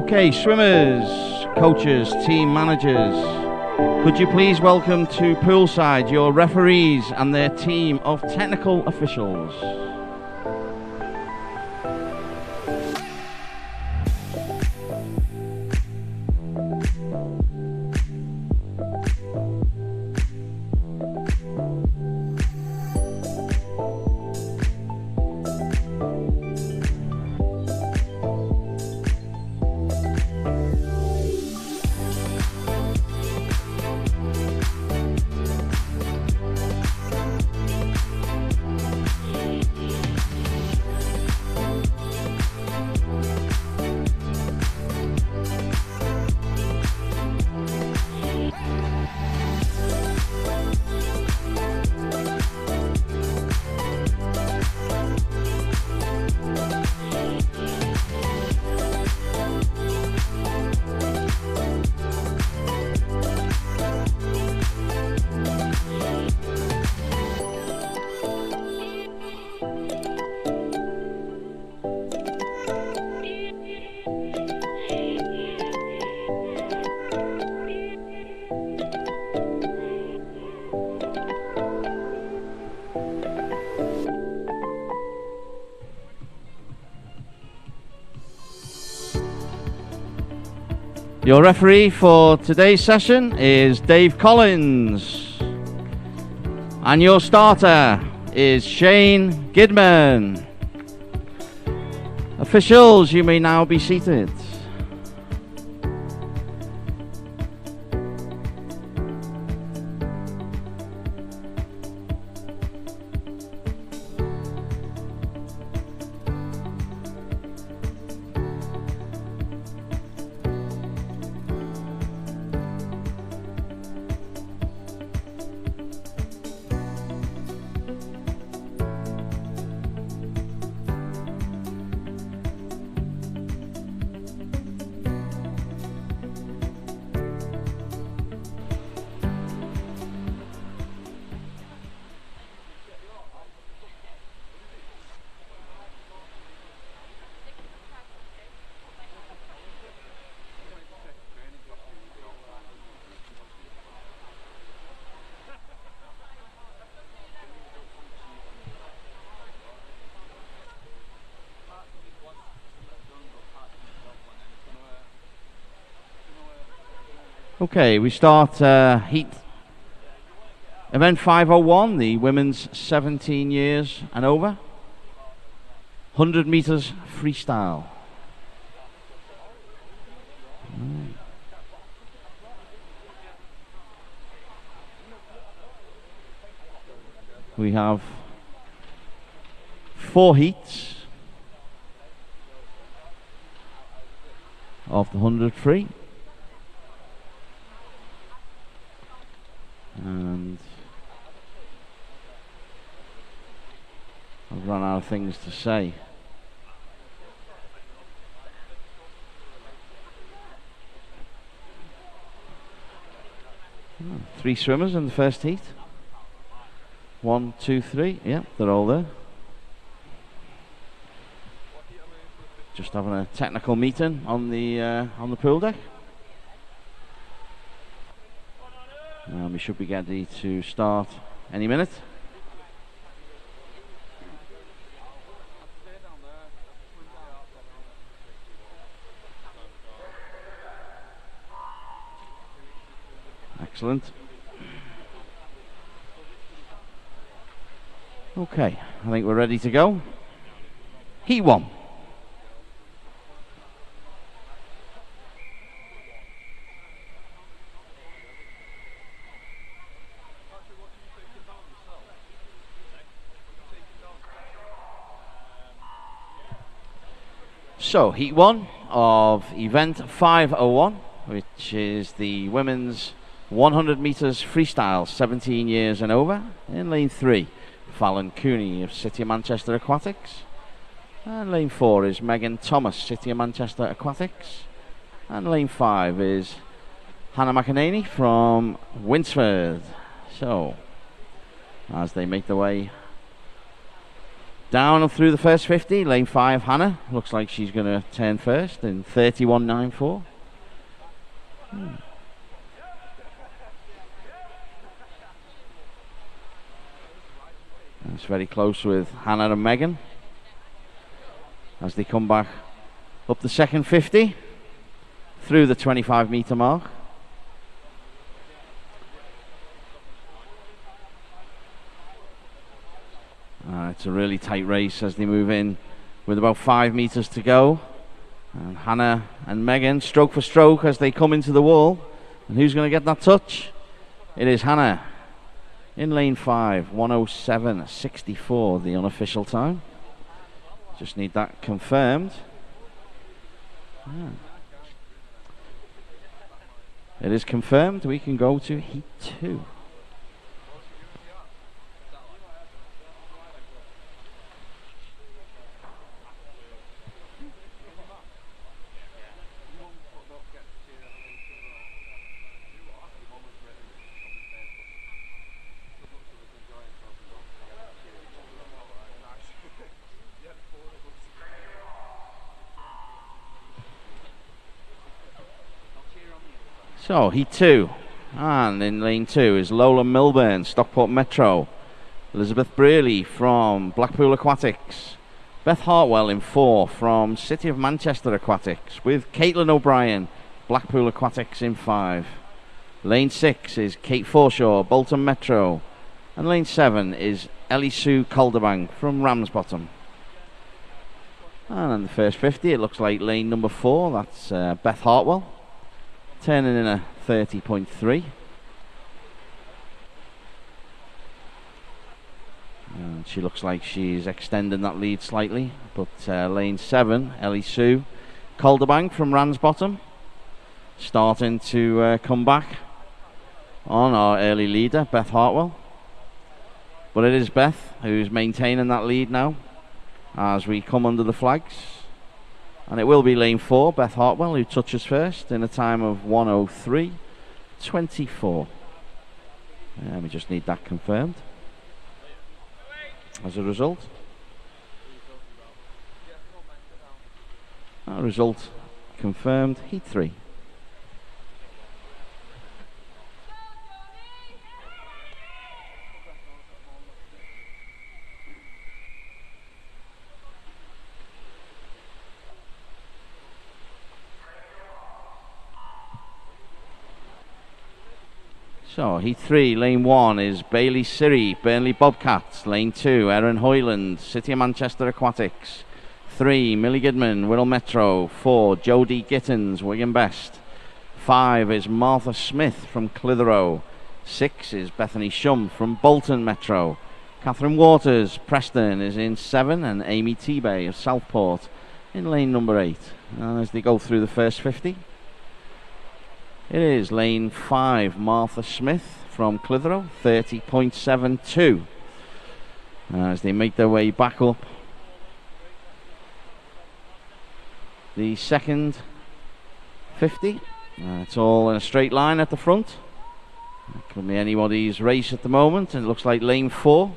Okay, swimmers, coaches, team managers, could you please welcome to poolside your referees and their team of technical officials. Your referee for today's session is Dave Collins. And your starter is Shane Gidman. Officials, you may now be seated. Okay, we start heat event 501, the women's 17 years and over, 100 meters freestyle. We have 4 heats of the 100 free. And I've run out of things to say. Oh, 3 swimmers in the first heat. 1, 2, 3. Yeah, they're all there. Just having a technical meeting on the pool deck. We should be ready to start any minute. Excellent. Okay, I think we're ready to go. Heat 1. So, heat 1 of event 501, which is the women's 100 meters freestyle, 17 years and over. In lane 3, Fallon Cooney of City of Manchester Aquatics. And lane 4 is Megan Thomas, City of Manchester Aquatics. And lane 5 is Hannah McEnany from Winsford. So, as they make their way Down and through the first 50, lane 5, Hannah. Looks like she's going to turn first in 31.94. It's very close with Hannah and Megan as they come back up the second 50 through the 25-meter mark. It's a really tight race as they move in with about 5 meters to go. And Hannah and Megan stroke for stroke as they come into the wall. And who's going to get that touch? It is Hannah in lane 5, 1:07.64, the unofficial time. Just need that confirmed. It is confirmed. We can go to heat 2. So, heat 2, and in lane 2 is Lola Milburn, Stockport Metro, Elizabeth Brearley from Blackpool Aquatics, Beth Hartwell in 4 from City of Manchester Aquatics, with Caitlin O'Brien, Blackpool Aquatics in 5. Lane 6 is Kate Forshaw, Bolton Metro, and lane 7 is Ellie Sue Calderbank from Ramsbottom. And in the first 50, it looks like lane number 4, that's Beth Hartwell, turning in a 30.3. And she looks like she's extending that lead slightly. But lane 7, Ellie Sue Calderbank from Ramsbottom, starting to come back on our early leader, Beth Hartwell. But it is Beth who's maintaining that lead now as we come under the flags. And it will be lane 4, Beth Hartwell, who touches first in a time of 1:03.24. And we just need that confirmed. As a result, result confirmed, heat 3. So, heat 3, lane 1 is Bailey Siri, Burnley Bobcats. Lane 2, Erin Hoyland, City of Manchester Aquatics. 3, Millie Goodman, Wirral Metro. 4, Jodie Gittins, Wigan Best. 5 is Martha Smith from Clitheroe. 6 is Bethany Shum from Bolton Metro. Catherine Waters, Preston, is in 7, and Amy Teabay of Southport in lane number 8. And as they go through the first 50, it is lane 5, Martha Smith from Clitheroe, 30.72. As they make their way back up the second 50. It's all in a straight line at the front. It could be anybody's race at the moment. And it looks like lane 4,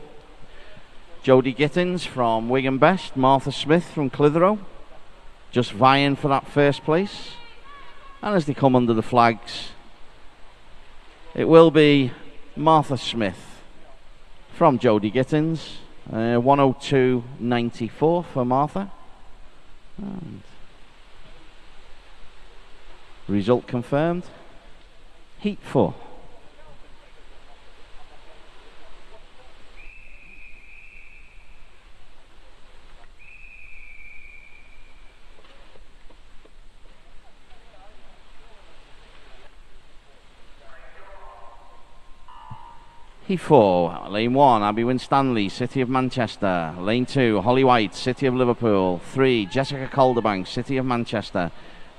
Jodie Gittins from Wigan Best, Martha Smith from Clitheroe, just vying for that first place. And as they come under the flags, it will be Martha Smith from Jodie Gittins, 1:02.94 for Martha. And result confirmed, heat 4. Heat 4, lane 1, Abby Winstanley, City of Manchester. Lane 2, Holly White, City of Liverpool. 3, Jessica Calderbank, City of Manchester.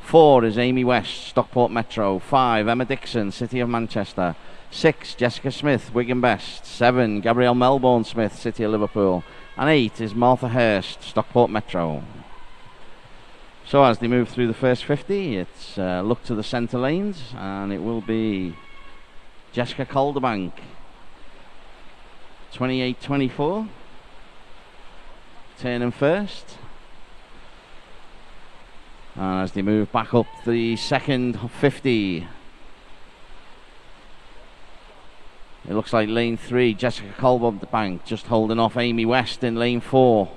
4 is Amy West, Stockport Metro. 5, Emma Dixon, City of Manchester. 6, Jessica Smith, Wigan Best. 7, Gabrielle Melbourne Smith, City of Liverpool. And 8 is Martha Hurst, Stockport Metro. So as they move through the first 50, it's look to the centre lanes, and it will be Jessica Calderbank, 28.24. turning first. And as they move back up the second 50, it looks like lane 3, Jessica Colbank just holding off Amy West in lane 4.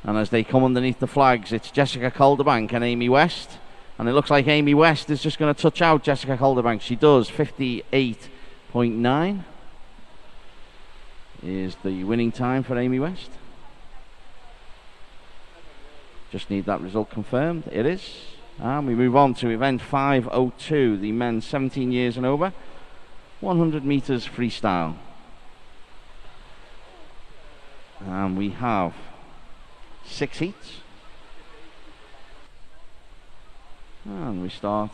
And as they come underneath the flags, it's Jessica Calderbank and Amy West. And it looks like Amy West is just going to touch out Jessica Calderbank. She does. 58.9 is the winning time for Amy West. Just need that result confirmed. It is. And we move on to event 502, the men 17 years and over, 100 meters freestyle. And we have 6 heats. And we start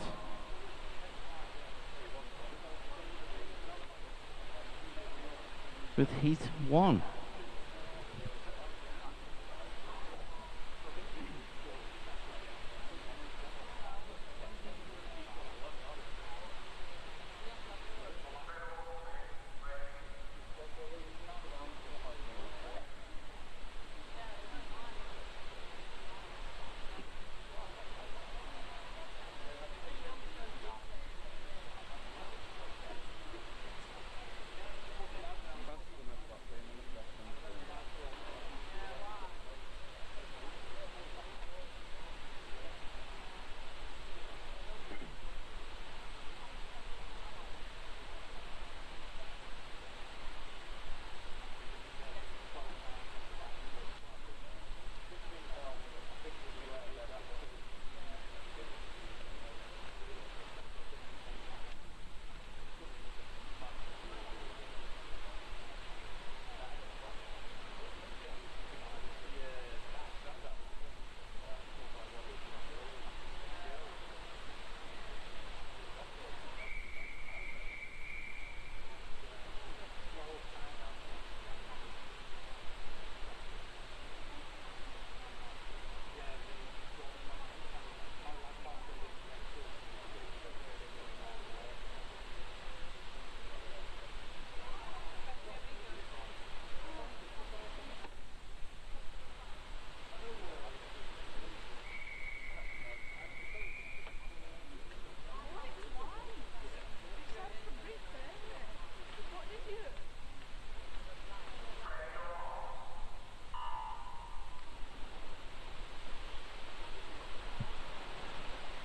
with heat 1.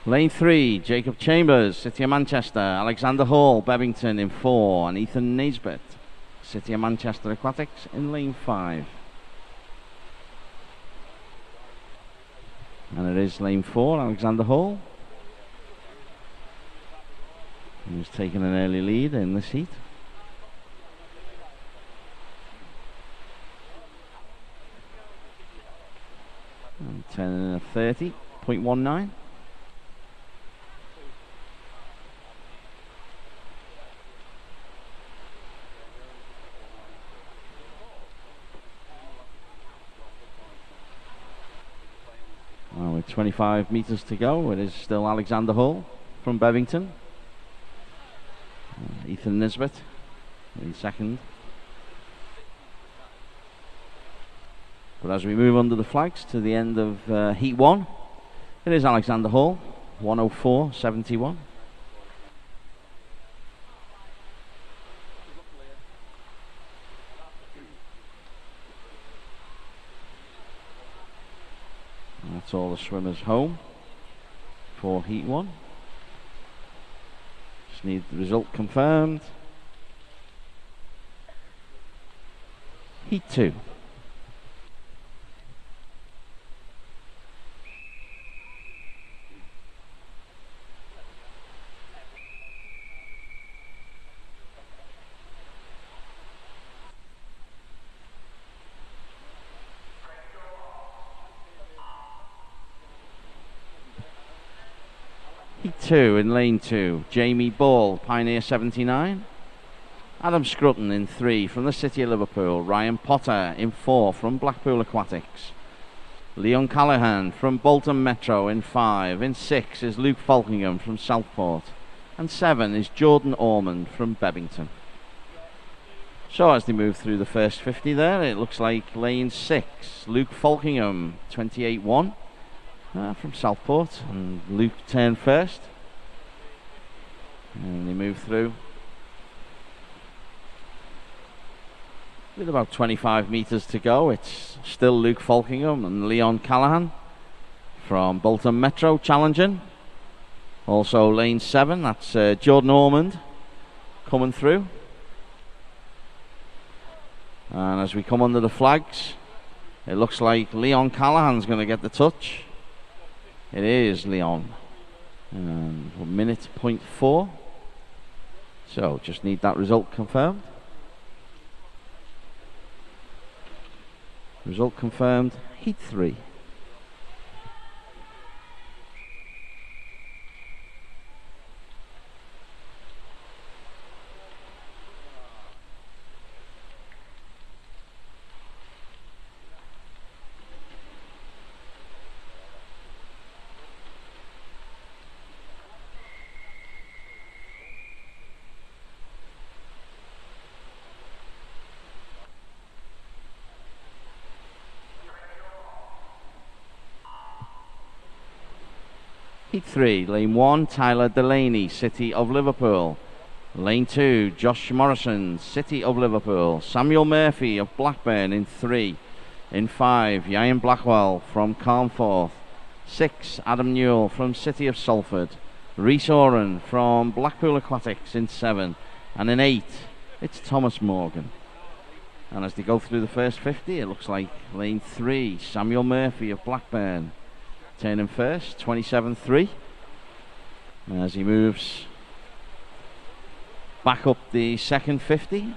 Lane 3, Jacob Chambers, City of Manchester, Alexander Hall, Bevington in 4, and Ethan Naisbitt, City of Manchester Aquatics in lane 5. And it is lane 4, Alexander Hall, who's taken an early lead in this heat. And turning in a 30.19. With 25 meters to go, it is still Alexander Hall from Bevington. Ethan Nisbet in second. But as we move under the flags to the end of heat 1, it is Alexander Hall, 104.71. That's all the swimmers home for heat 1. Just need the result confirmed. Heat 2. Heat 2 in lane 2, Jamie Ball, Pioneer 79. Adam Scrutton in 3 from the City of Liverpool. Ryan Potter in 4 from Blackpool Aquatics. Leon Callahan from Bolton Metro in 5. In 6 is Luke Falkingham from Southport. And 7 is Jordan Ormond from Bevington. So as they move through the first 50 there, it looks like lane 6, Luke Falkingham, 28-1 from Southport, and Luke turned first. And they move through with about 25 metres to go. It's still Luke Falkingham and Leon Callahan from Bolton Metro challenging. Also lane 7, that's Jordan Ormond coming through. And as we come under the flags, it looks like Leon Callahan's going to get the touch. It is Leon. And 1:04. So just need that result confirmed. Result confirmed, heat 3. Heat 3, lane 1, Tyler Delaney, City of Liverpool. Lane 2, Josh Morrison, City of Liverpool. Samuel Murphy of Blackburn in 3. In 5, Ian Blackwell from Carnforth. 6, Adam Newell from City of Salford. Rhys Oren from Blackpool Aquatics in 7. And in 8, it's Thomas Morgan. And as they go through the first 50, it looks like lane 3, Samuel Murphy of Blackburn, turning first, 27-3. As he moves back up the second 50.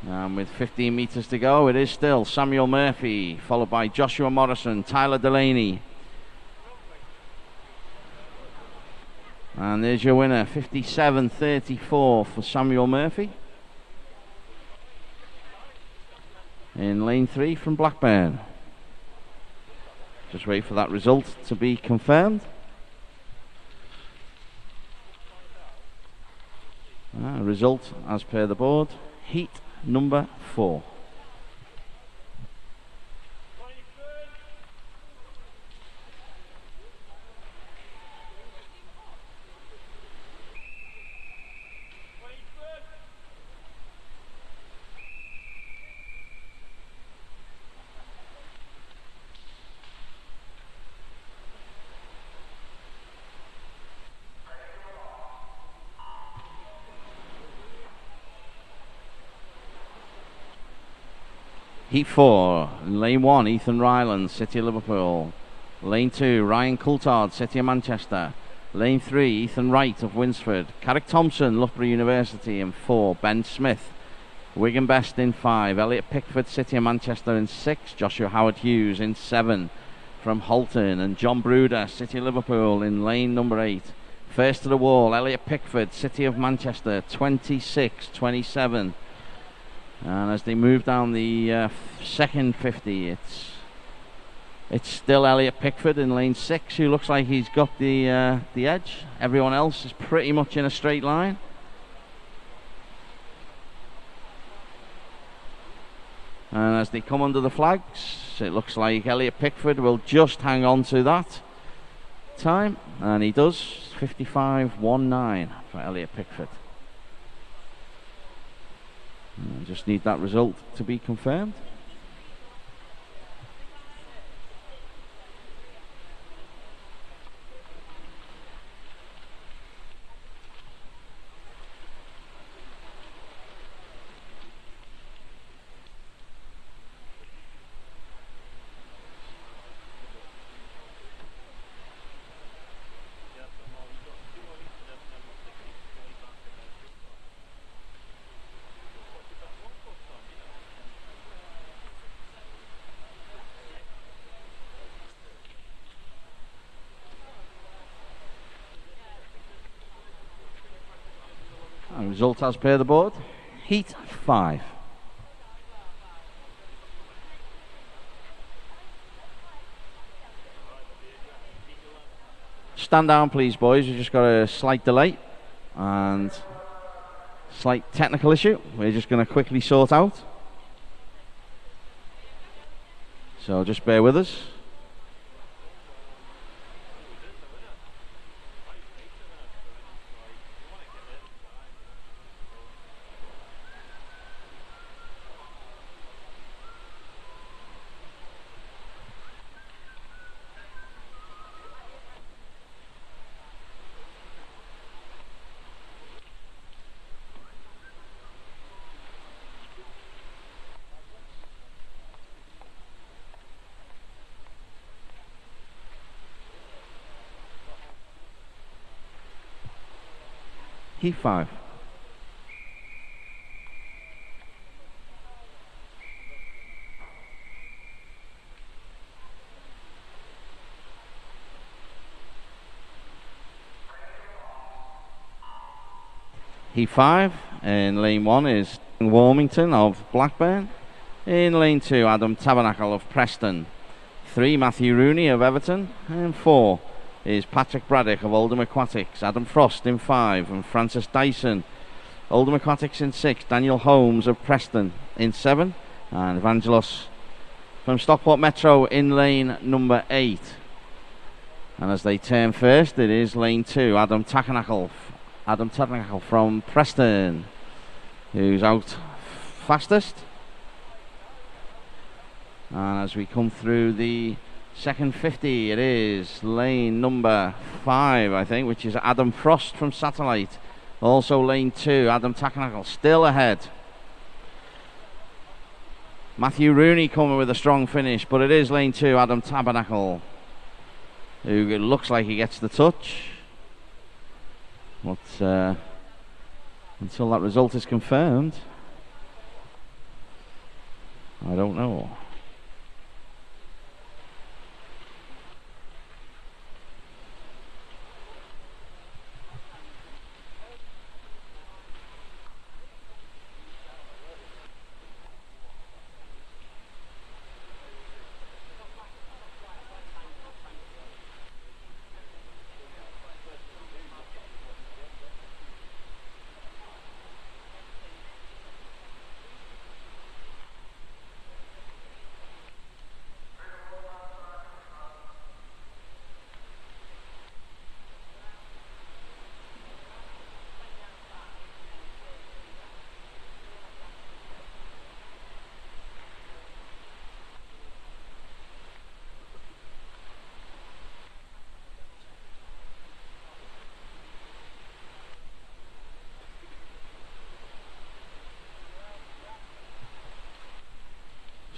And with 15 metres to go, it is still Samuel Murphy, followed by Joshua Morrison, Tyler Delaney. And there's your winner, 57.34 for Samuel Murphy. In lane 3 from Blackburn. Just wait for that result to be confirmed. Result as per the board, heat number 4. Heat 4, lane 1, Ethan Ryland, City of Liverpool. Lane 2, Ryan Coulthard, City of Manchester. Lane 3, Ethan Wright of Winsford. Carrick Thompson, Loughborough University in 4. Ben Smith, Wigan Best in 5. Elliot Pickford, City of Manchester in 6. Joshua Howard Hughes in 7 from Halton. And John Bruder, City of Liverpool in lane number 8. First to the wall, Elliot Pickford, City of Manchester, 26-27. And as they move down the second 50, it's still Elliot Pickford in lane 6, who looks like he's got the edge. Everyone else is pretty much in a straight line. And as they come under the flags, it looks like Elliot Pickford will just hang on to that time, and he does. 55.19 for Elliot Pickford. Just need that result to be confirmed. Result as per the board, heat 5. stand down, please, boys. We've just got a slight delay and slight technical issue. We're just going to quickly sort out. So just bear with us. Heat 5. Heat 5, in lane 1 is Warmington of Blackburn. In lane 2, Adam Tabernacle of Preston. 3, Matthew Rooney of Everton. And 4 is Patrick Braddock of Oldham Aquatics. Adam Frost in 5, and Francis Dyson, Oldham Aquatics in 6. Daniel Holmes of Preston in 7, and Evangelos from Stockport Metro in lane number 8. And as they turn first, it is lane 2, Adam Tabernacle from Preston, who's out fastest. And as we come through the second 50, it is lane number 5, I think, which is Adam Frost from Satellite. Also lane 2, Adam Tabernacle still ahead. Matthew Rooney coming with a strong finish, but it is lane 2, Adam Tabernacle, who it looks like he gets the touch. But until that result is confirmed, I don't know.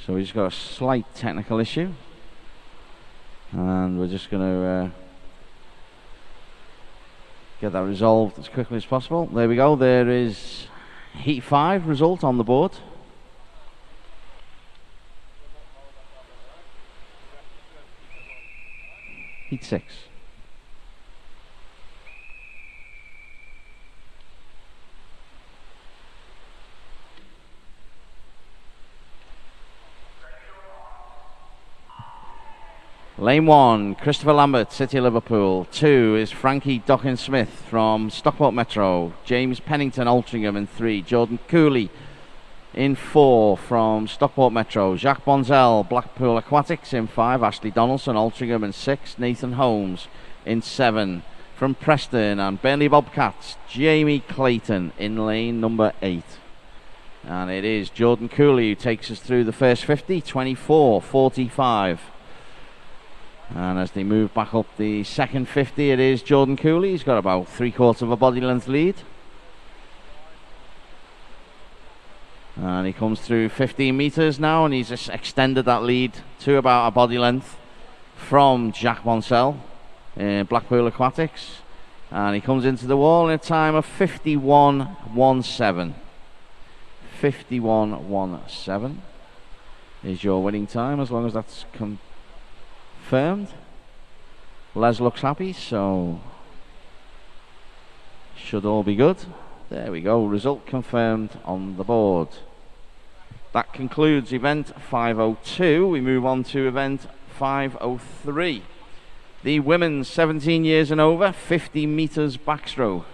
So we just got a slight technical issue, and we're just going to get that resolved as quickly as possible. There we go. There is Heat 5 result on the board. Heat 6. Lane 1, Christopher Lambert, City of Liverpool. 2 is Frankie Dockin-Smith from Stockport Metro. James Pennington, Altrincham in 3. Jordan Cooley in 4 from Stockport Metro. Jacques Bonzel, Blackpool Aquatics in 5. Ashley Donaldson, Altrincham in 6. Nathan Holmes in 7 from Preston. And Burnley Bobcats, Jamie Clayton in lane number 8. And it is Jordan Cooley who takes us through the first 50, 24.45. And as they move back up the second 50, it is Jordan Cooley. He's got about 3/4 of a body length lead. And he comes through 15 metres now, and he's just extended that lead to about a body length from Jack Bonsell in Blackpool Aquatics. And he comes into the wall in a time of 51.17. 51.17 is your winning time, as long as that's confirmed. Les looks happy, so should all be good. There we go, result confirmed on the board. That concludes event 502. We move on to event 503. The women's 17 years and over, 50 meters backstroke.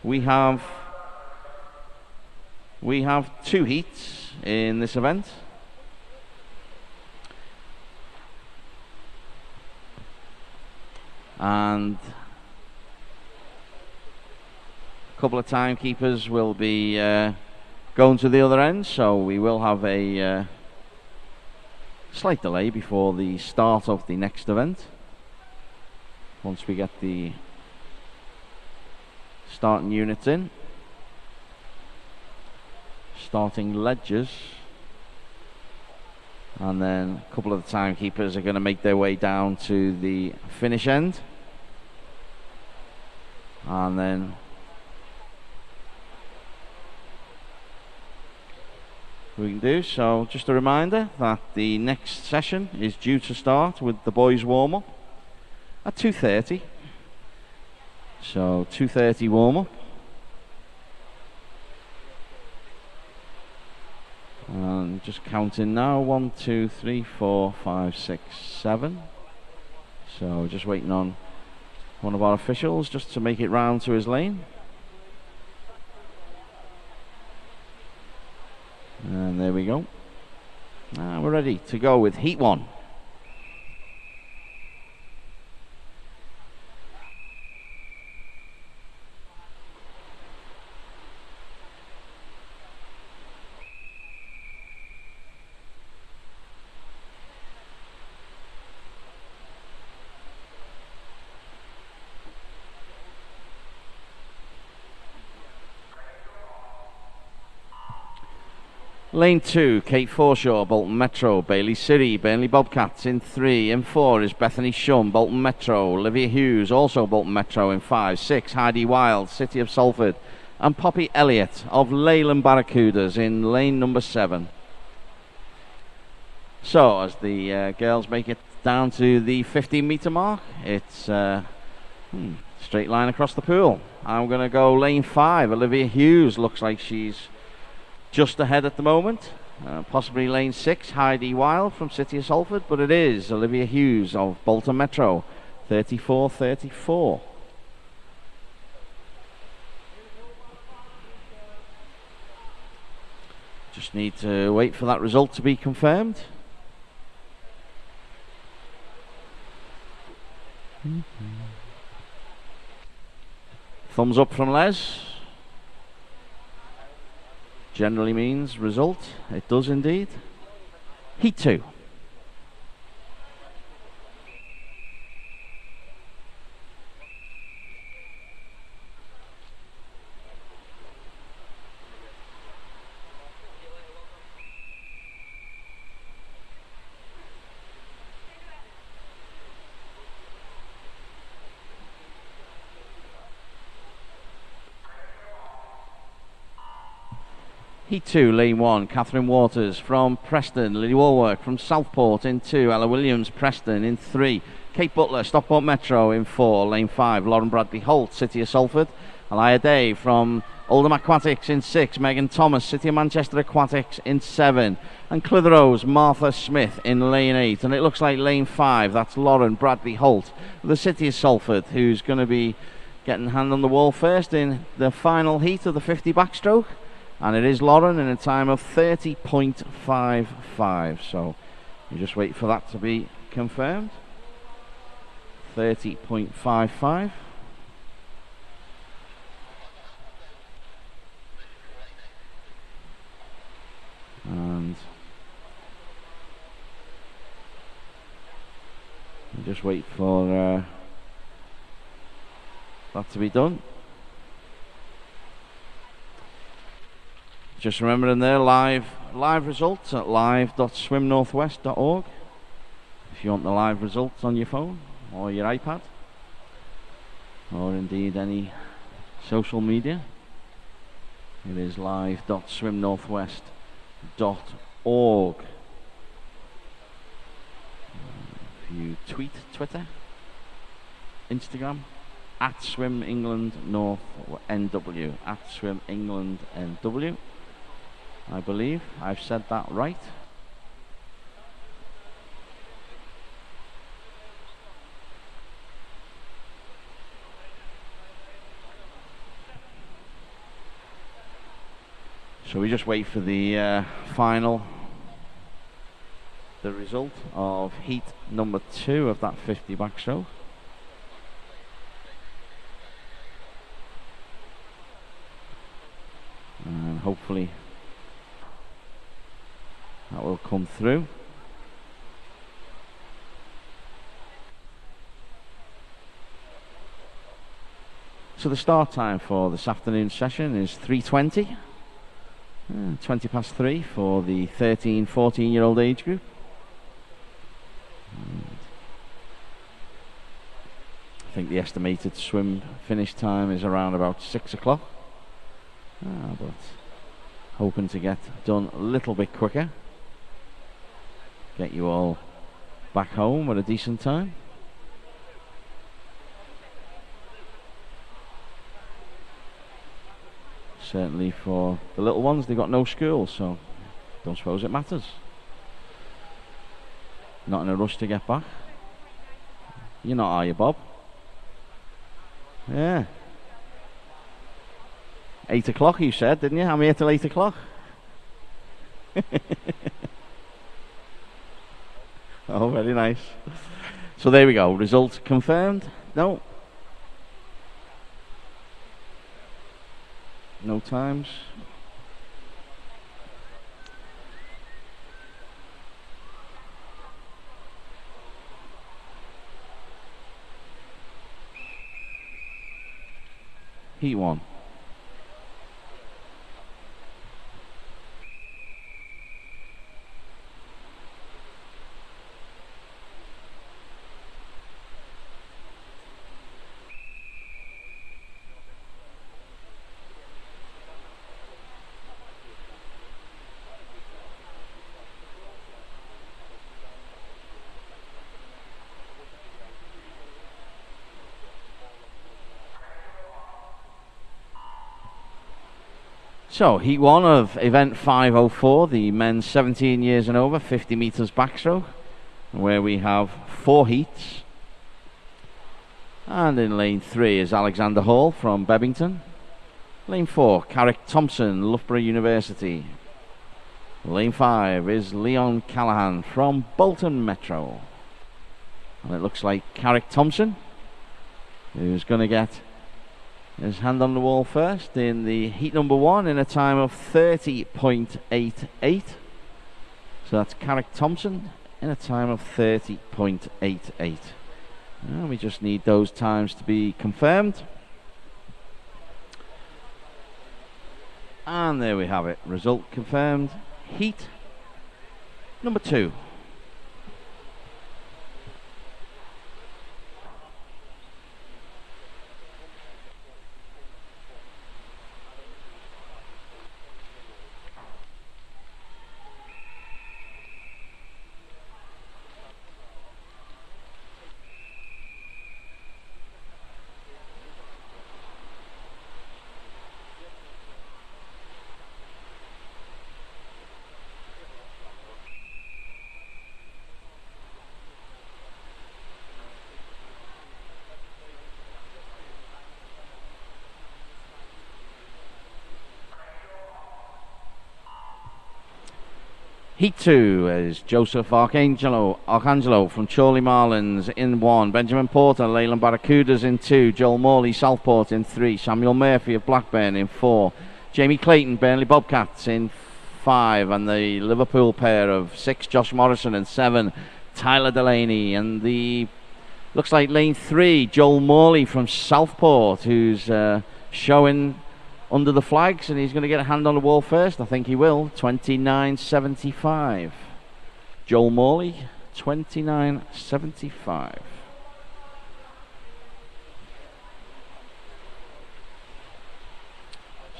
We have two heats in this event. And a couple of timekeepers will be going to the other end, so we will have a slight delay before the start of the next event. Once we get the starting units in, starting ledgers, and then a couple of the timekeepers are going to make their way down to the finish end, and then we can do so. Just a reminder that the next session is due to start with the boys warm-up at 2:30. So 2:30 warm-up. And just counting now, 1, 2, 3, 4, 5, 6, 7. So just waiting on one of our officials just to make it round to his lane. And there we go. Now we're ready to go with heat 1. Lane 2, Kate Forshaw, Bolton Metro, Bailey Siri, Burnley Bobcats in 3. In 4 is Bethany Shum, Bolton Metro, Olivia Hughes, also Bolton Metro in 5. 6, Heidi Wild, City of Salford, and Poppy Elliott of Leyland Barracudas in lane number 7. So as the girls make it down to the 15-meter mark, it's straight line across the pool. I'm going to go lane 5. Olivia Hughes looks like she's just ahead at the moment. Possibly lane 6, Heidi Wild from City of Salford, but it is Olivia Hughes of Bolton Metro, 34-34. Just need to wait for that result to be confirmed. Thumbs up from Les. Generally means result. It does indeed. Heat 2. Heat 2, lane 1, Catherine Waters from Preston, Lily Walwork from Southport in 2, Ella Williams, Preston in 3, Kate Butler, Stockport Metro in 4, lane 5, Lauren Bradley Holt, City of Salford, Alaya Day from Oldham Aquatics in 6, Megan Thomas, City of Manchester Aquatics in 7, and Clitheroe's Martha Smith in lane 8, and it looks like lane 5, that's Lauren Bradley Holt, the City of Salford, who's going to be getting hand on the wall first in the final heat of the 50 backstroke. And it is Lauren in a time of 30.55. So you just wait for that to be confirmed. 30.55. And you just wait for that to be done. Just remembering there, live results at live.swimnorthwest.org. If you want the live results on your phone or your iPad, or indeed any social media, it is live.swimnorthwest.org. If you tweet, Twitter, Instagram, at Swim England North NW, at Swim England NW. I believe I've said that right. So we just wait for the the result of heat number 2 of that 50 backstroke. And hopefully that will come through. So the start time for this afternoon session is 3:20. 20 past 3 for the 13-14-year-old age group. And I think the estimated swim finish time is around about 6 o'clock. But hoping to get done a little bit quicker. Get you all back home at a decent time. Certainly for the little ones, they got no school, so don't suppose it matters. Not in a rush to get back. You're not, are you, Bob? Yeah. 8 o'clock you said, didn't you? I'm here till 8 o'clock. Oh, very nice. So there we go. Result confirmed. No. No times. Heat 1. So, heat 1 of event 504, the men's 17 years and over, 50 meters backstroke, where we have 4 heats. And in lane 3 is Alexander Hall from Bebington. Lane 4, Carrick Thompson, Loughborough University. Lane 5 is Leon Callahan from Bolton Metro. And it looks like Carrick Thompson, who's going to get his hand on the wall first in the heat number 1 in a time of 30.88. So that's Carrick Thompson in a time of 30.88. And we just need those times to be confirmed. And there we have it. Result confirmed. Heat number 2. Heat 2 is Joseph Arcangelo from Chorley Marlins in 1. Benjamin Porter, Leyland Barracudas in 2. Joel Morley, Southport in 3. Samuel Murphy of Blackburn in 4. Jamie Clayton, Burnley Bobcats in 5. And the Liverpool pair of 6, Josh Morrison, and 7, Tyler Delaney. And the looks like lane 3, Joel Morley from Southport, who's showing under the flags, and he's going to get a hand on the wall first. I think he will. 29.75. Joel Morley, 29.75.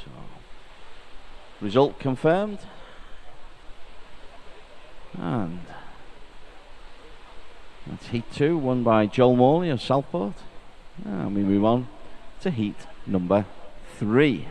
So, result confirmed. And that's heat 2, won by Joel Morley of Southport. And we move on to heat number 3.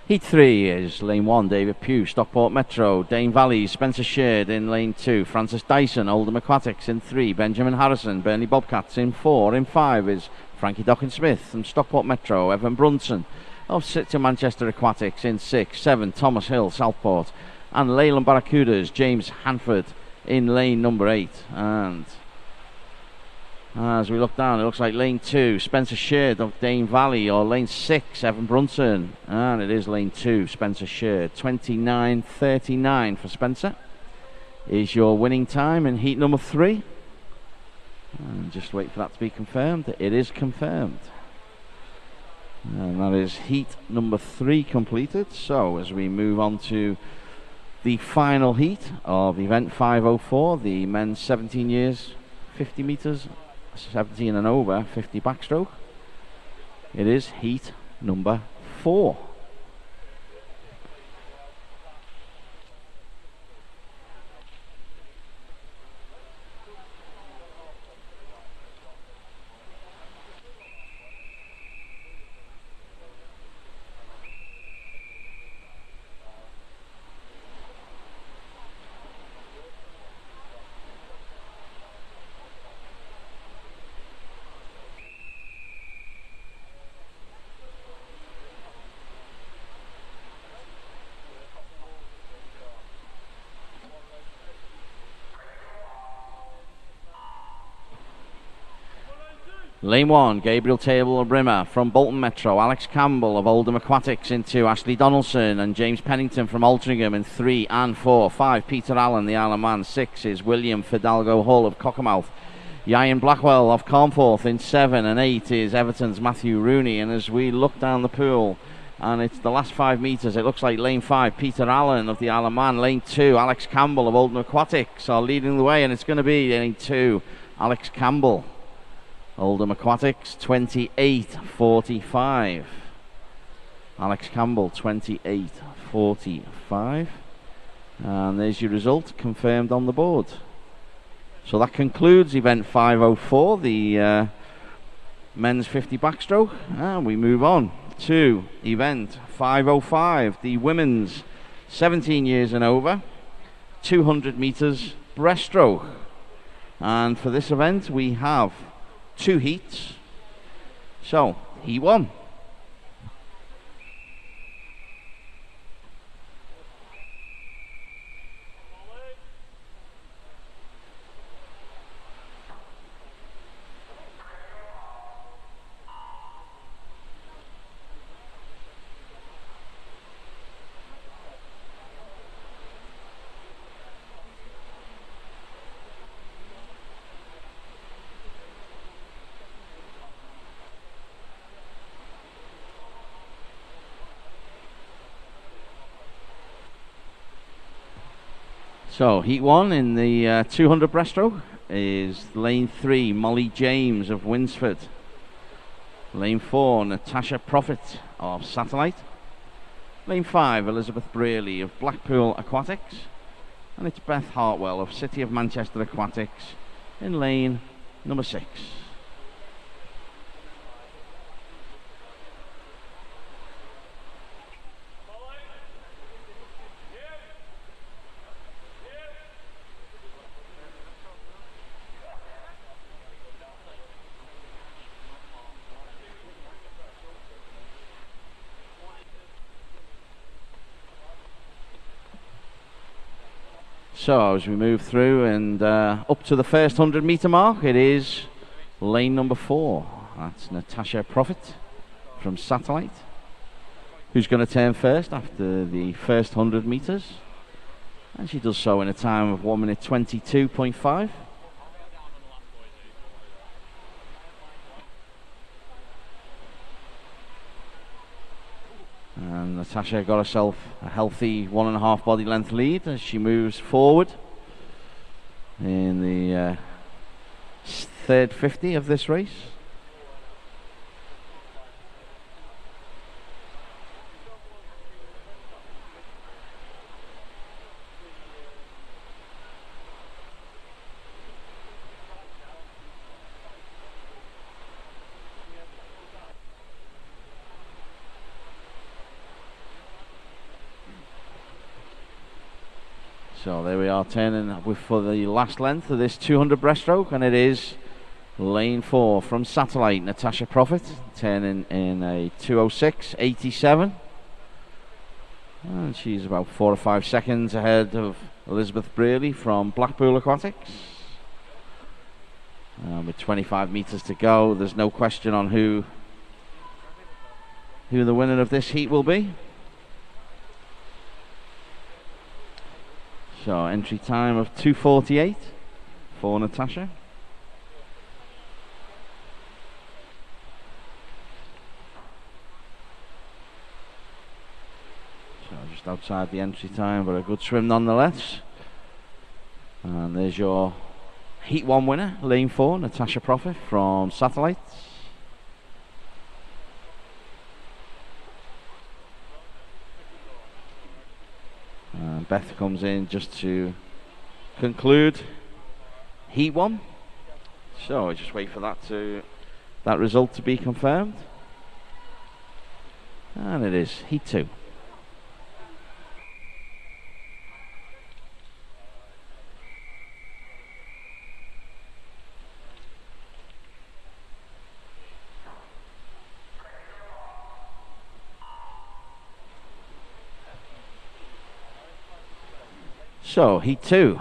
Heat 3 is lane 1, David Pugh, Stockport Metro, Dane Valley, Spencer Sheard in lane 2, Francis Dyson, Oldham Aquatics in 3, Benjamin Harrison, Burnley Bobcats in 4, in 5 is Frankie Dockin-Smith from Stockport Metro, Evan Brunson of City Manchester Aquatics in 6, 7, Thomas Hill, Southport, and Leyland Barracudas, James Hanford in lane number 8, and as we look down, it looks like lane 2, Spencer Sheard of Dane Valley, or lane 6, Evan Brunson. And it is lane 2, Spencer Sheard. 29.39 for Spencer is your winning time in heat number 3. And just wait for that to be confirmed. It is confirmed. And that is heat number 3 completed. So as we move on to the final heat of event 504, the men's 17 years, 50 meters, 17 and over, 50 backstroke. It is heat number 4. Lane 1, Gabriel Table of Brimmer from Bolton Metro, Alex Campbell of Oldham Aquatics in 2, Ashley Donaldson and James Pennington from Altrincham in 3 and 4, 5, Peter Allen, the Isle of Man, 6 is William Fidalgo Hull of Cockermouth, Ian Blackwell of Carnforth in 7, and 8 is Everton's Matthew Rooney. And as we look down the pool, and it's the last 5 metres, it looks like lane 5, Peter Allen of the Isle of Man, lane 2, Alex Campbell of Oldham Aquatics are leading the way, and it's going to be lane 2, Alex Campbell, Oldham Aquatics, 28.45. Alex Campbell, 28.45. And there's your result confirmed on the board. So that concludes event 504, the men's 50 backstroke. And we move on to event 505, the women's 17 years and over, 200 meters breaststroke. And for this event, we have 2 heats. So, heat 1. So, heat 1 in the 200 breaststroke is lane 3, Molly James of Winsford. Lane 4, Natasha Prophet of Satellite. Lane 5, Elizabeth Braley of Blackpool Aquatics. And it's Beth Hartwell of City of Manchester Aquatics in lane number 6. So as we move through and up to the first 100 metre mark, it is lane number 4. That's Natasha Prophet from Satellite, who's going to turn first after the first 100 metres. And she does so in a time of 1 minute 22.5. And Natasha got herself a healthy 1.5 body length lead as she moves forward in the third 50 of this race. So there we are, turning for the last length of this 200 breaststroke, and it is lane 4 from Satellite, Natasha Prophet, turning in a 2:06.87. And she's about 4 or 5 seconds ahead of Elizabeth Brearley from Blackpool Aquatics. With 25 meters to go, there's no question on who the winner of this heat will be. So entry time of 2:48 for Natasha. So just outside the entry time, but a good swim nonetheless. And there's your Heat 1 winner, lane 4, Natasha Prophet from Satellite. And Beth comes in just to conclude Heat 1. So I just wait for that result to be confirmed. And it is Heat 2. So, Heat 2,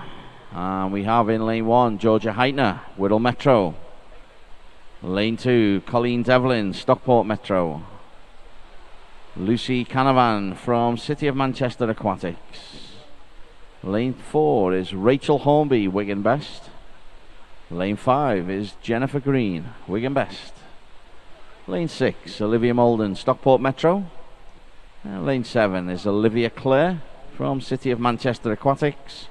we have in lane 1, Georgia Heitner, Whittle Metro. Lane 2, Colleen Devlin, Stockport Metro. Lucy Canavan from City of Manchester Aquatics. Lane 4 is Rachel Hornby, Wigan Best. Lane 5 is Jennifer Green, Wigan Best. Lane 6, Olivia Molden, Stockport Metro. Lane 7 is Olivia Clare from City of Manchester Aquatics.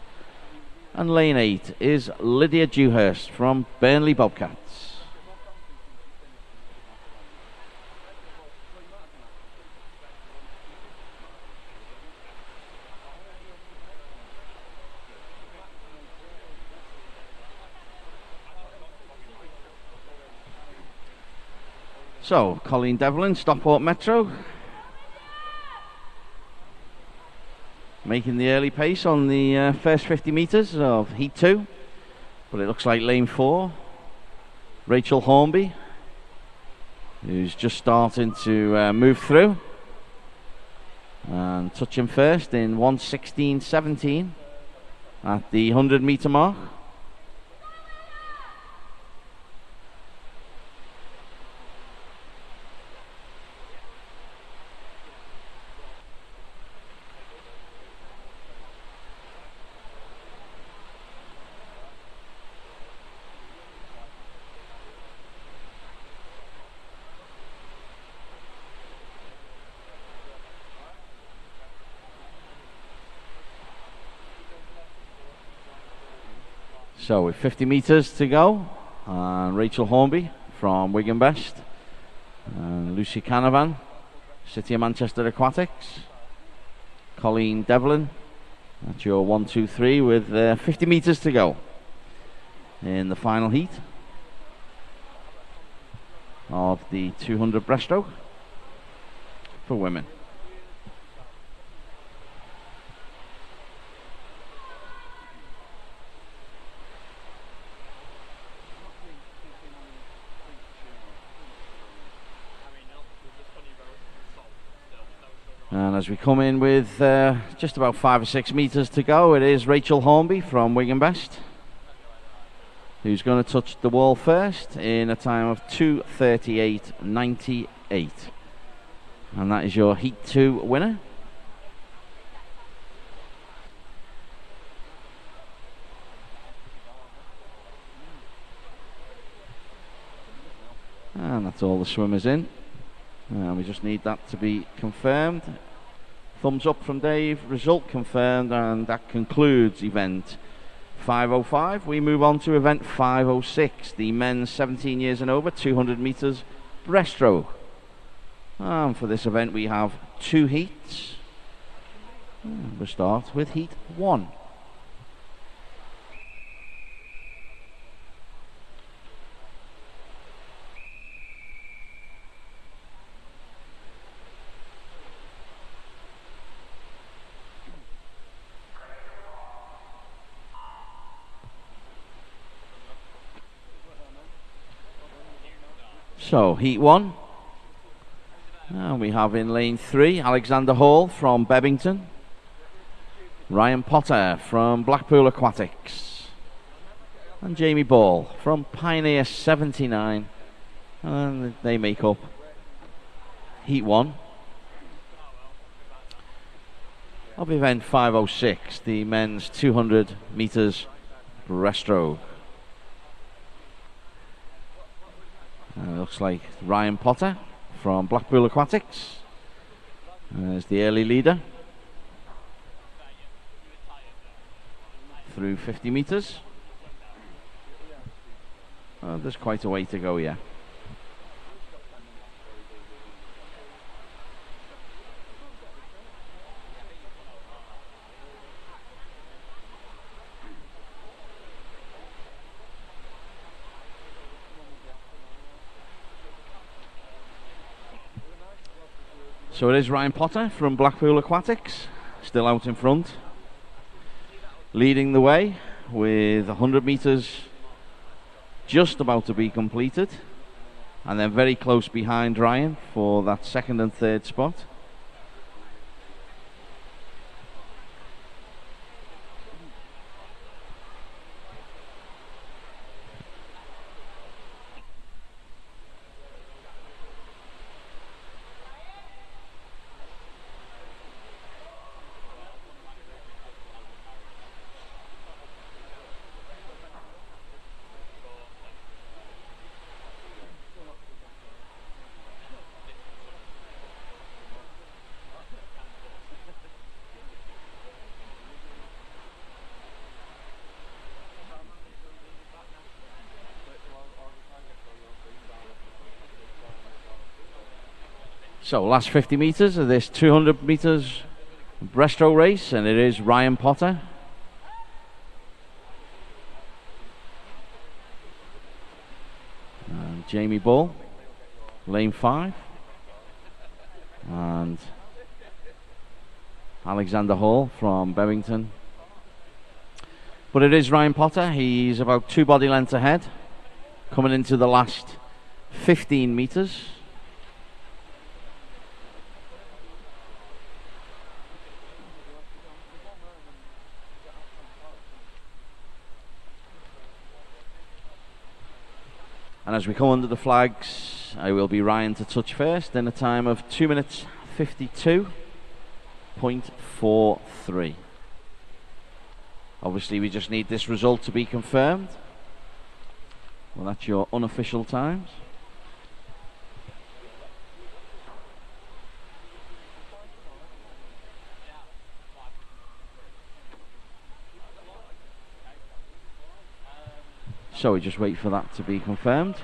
And lane 8 is Lydia Dewhurst from Burnley Bobcats. So, Colleen Devlin, Stockport Metro, making the early pace on the first 50 metres of Heat 2. But it looks like lane 4, Rachel Hornby, who's just starting to move through. And touching first in 1:16.17 at the 100 metre mark. So with 50 metres to go, Rachel Hornby from Wigan Best, and Lucy Canavan, City of Manchester Aquatics, Colleen Devlin, that's your 1, 2, 3 with 50 metres to go in the final heat of the 200 breaststroke for women. And as we come in with just about 5 or 6 metres to go, it is Rachel Hornby from Wigan Best who's going to touch the wall first in a time of 2:38.98. And that is your Heat 2 winner. And that's all the swimmers in. And we just need that to be confirmed. Thumbs up from Dave, result confirmed, and that concludes event 5:05. We move on to event 5:06, the men's 17 years and over 200 metres breaststroke. And for this event we have 2 heats. And we'll start with Heat 1. So, heat 1. And we have in lane 3, Alexander Hall from Bebington. Ryan Potter from Blackpool Aquatics. And Jamie Ball from Pioneer 79. And they make up heat 1 of event 506, the men's 200 meters breaststroke. It looks like Ryan Potter from Blackpool Aquatics is the early leader through 50 meters. There's quite a way to go, yeah. So it is Ryan Potter from Blackpool Aquatics, still out in front, leading the way with 100 meters just about to be completed, and then very close behind Ryan for that second and third spot. So last 50 meters of this 200 meters breaststroke race, and it is Ryan Potter. And Jamie Ball, lane 5. And Alexander Hall from Bevington. But it is Ryan Potter. He's about 2 body lengths ahead, coming into the last 15 meters. And as we come under the flags, I will be Ryan to touch first in a time of 2 minutes 52.43. Obviously we just need this result to be confirmed. Well, that's your unofficial times. So we just wait for that to be confirmed.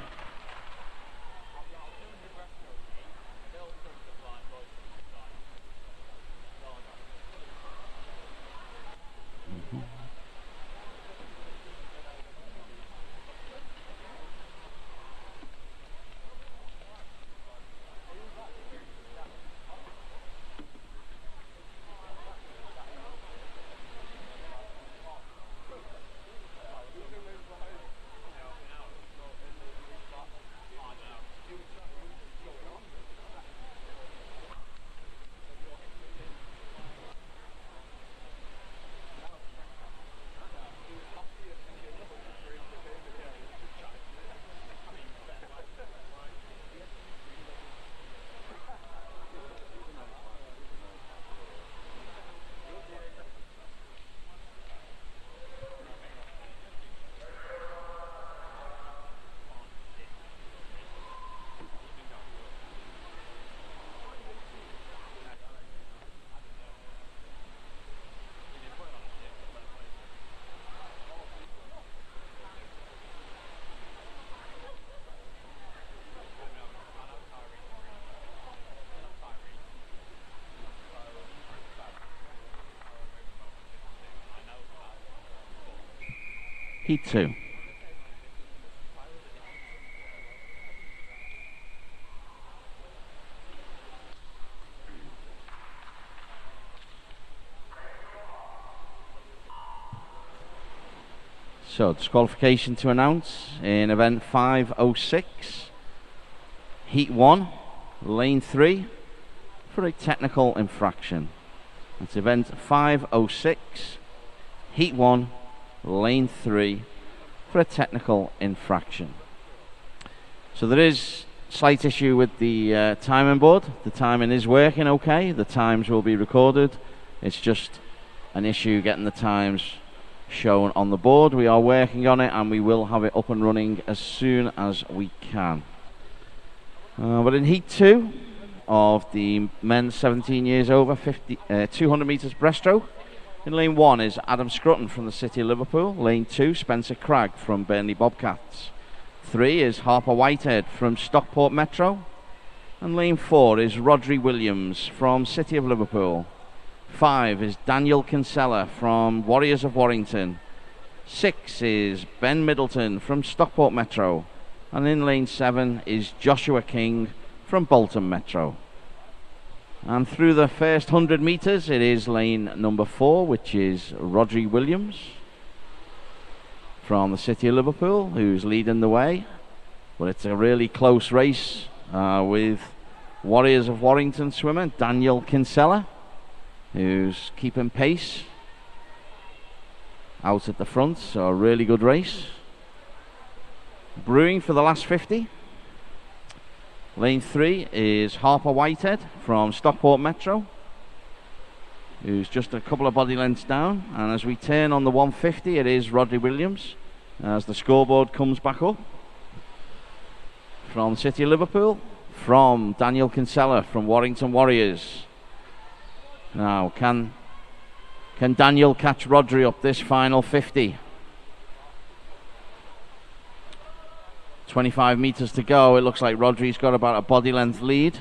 Heat 2. So disqualification to announce in event 506 Heat 1, lane 3, for a technical infraction. It's event 506, Heat 1, lane 3, for a technical infraction. So there is slight issue with the timing board. The timing is working okay. The times will be recorded. It's just an issue getting the times shown on the board. We are working on it, and we will have it up and running as soon as we can. But in Heat 2 of the men's 17 years over 200 metres breaststroke, in lane 1 is Adam Scrutton from the City of Liverpool. Lane 2, Spencer Cragg from Burnley Bobcats. 3 is Harper Whitehead from Stockport Metro. And lane 4 is Rodri Williams from City of Liverpool. 5 is Daniel Kinsella from Warriors of Warrington. 6 is Ben Middleton from Stockport Metro. And in lane 7 is Joshua King from Bolton Metro. And through the first 100 metres, it is lane number 4, which is Rodri Williams from the City of Liverpool, who's leading the way. But it's a really close race with Warriors of Warrington swimmer Daniel Kinsella, who's keeping pace out at the front. So a really good race. Brewing for the last 50. Lane 3 is Harper Whitehead from Stockport Metro, who's just a couple of body lengths down. And as we turn on the 150, it is Rodri Williams as the scoreboard comes back up. From City of Liverpool, from Daniel Kinsella from Warrington Warriors. Now, can Daniel catch Rodri up this final 50? 25 metres to go. It looks like Rodri's got about a body length lead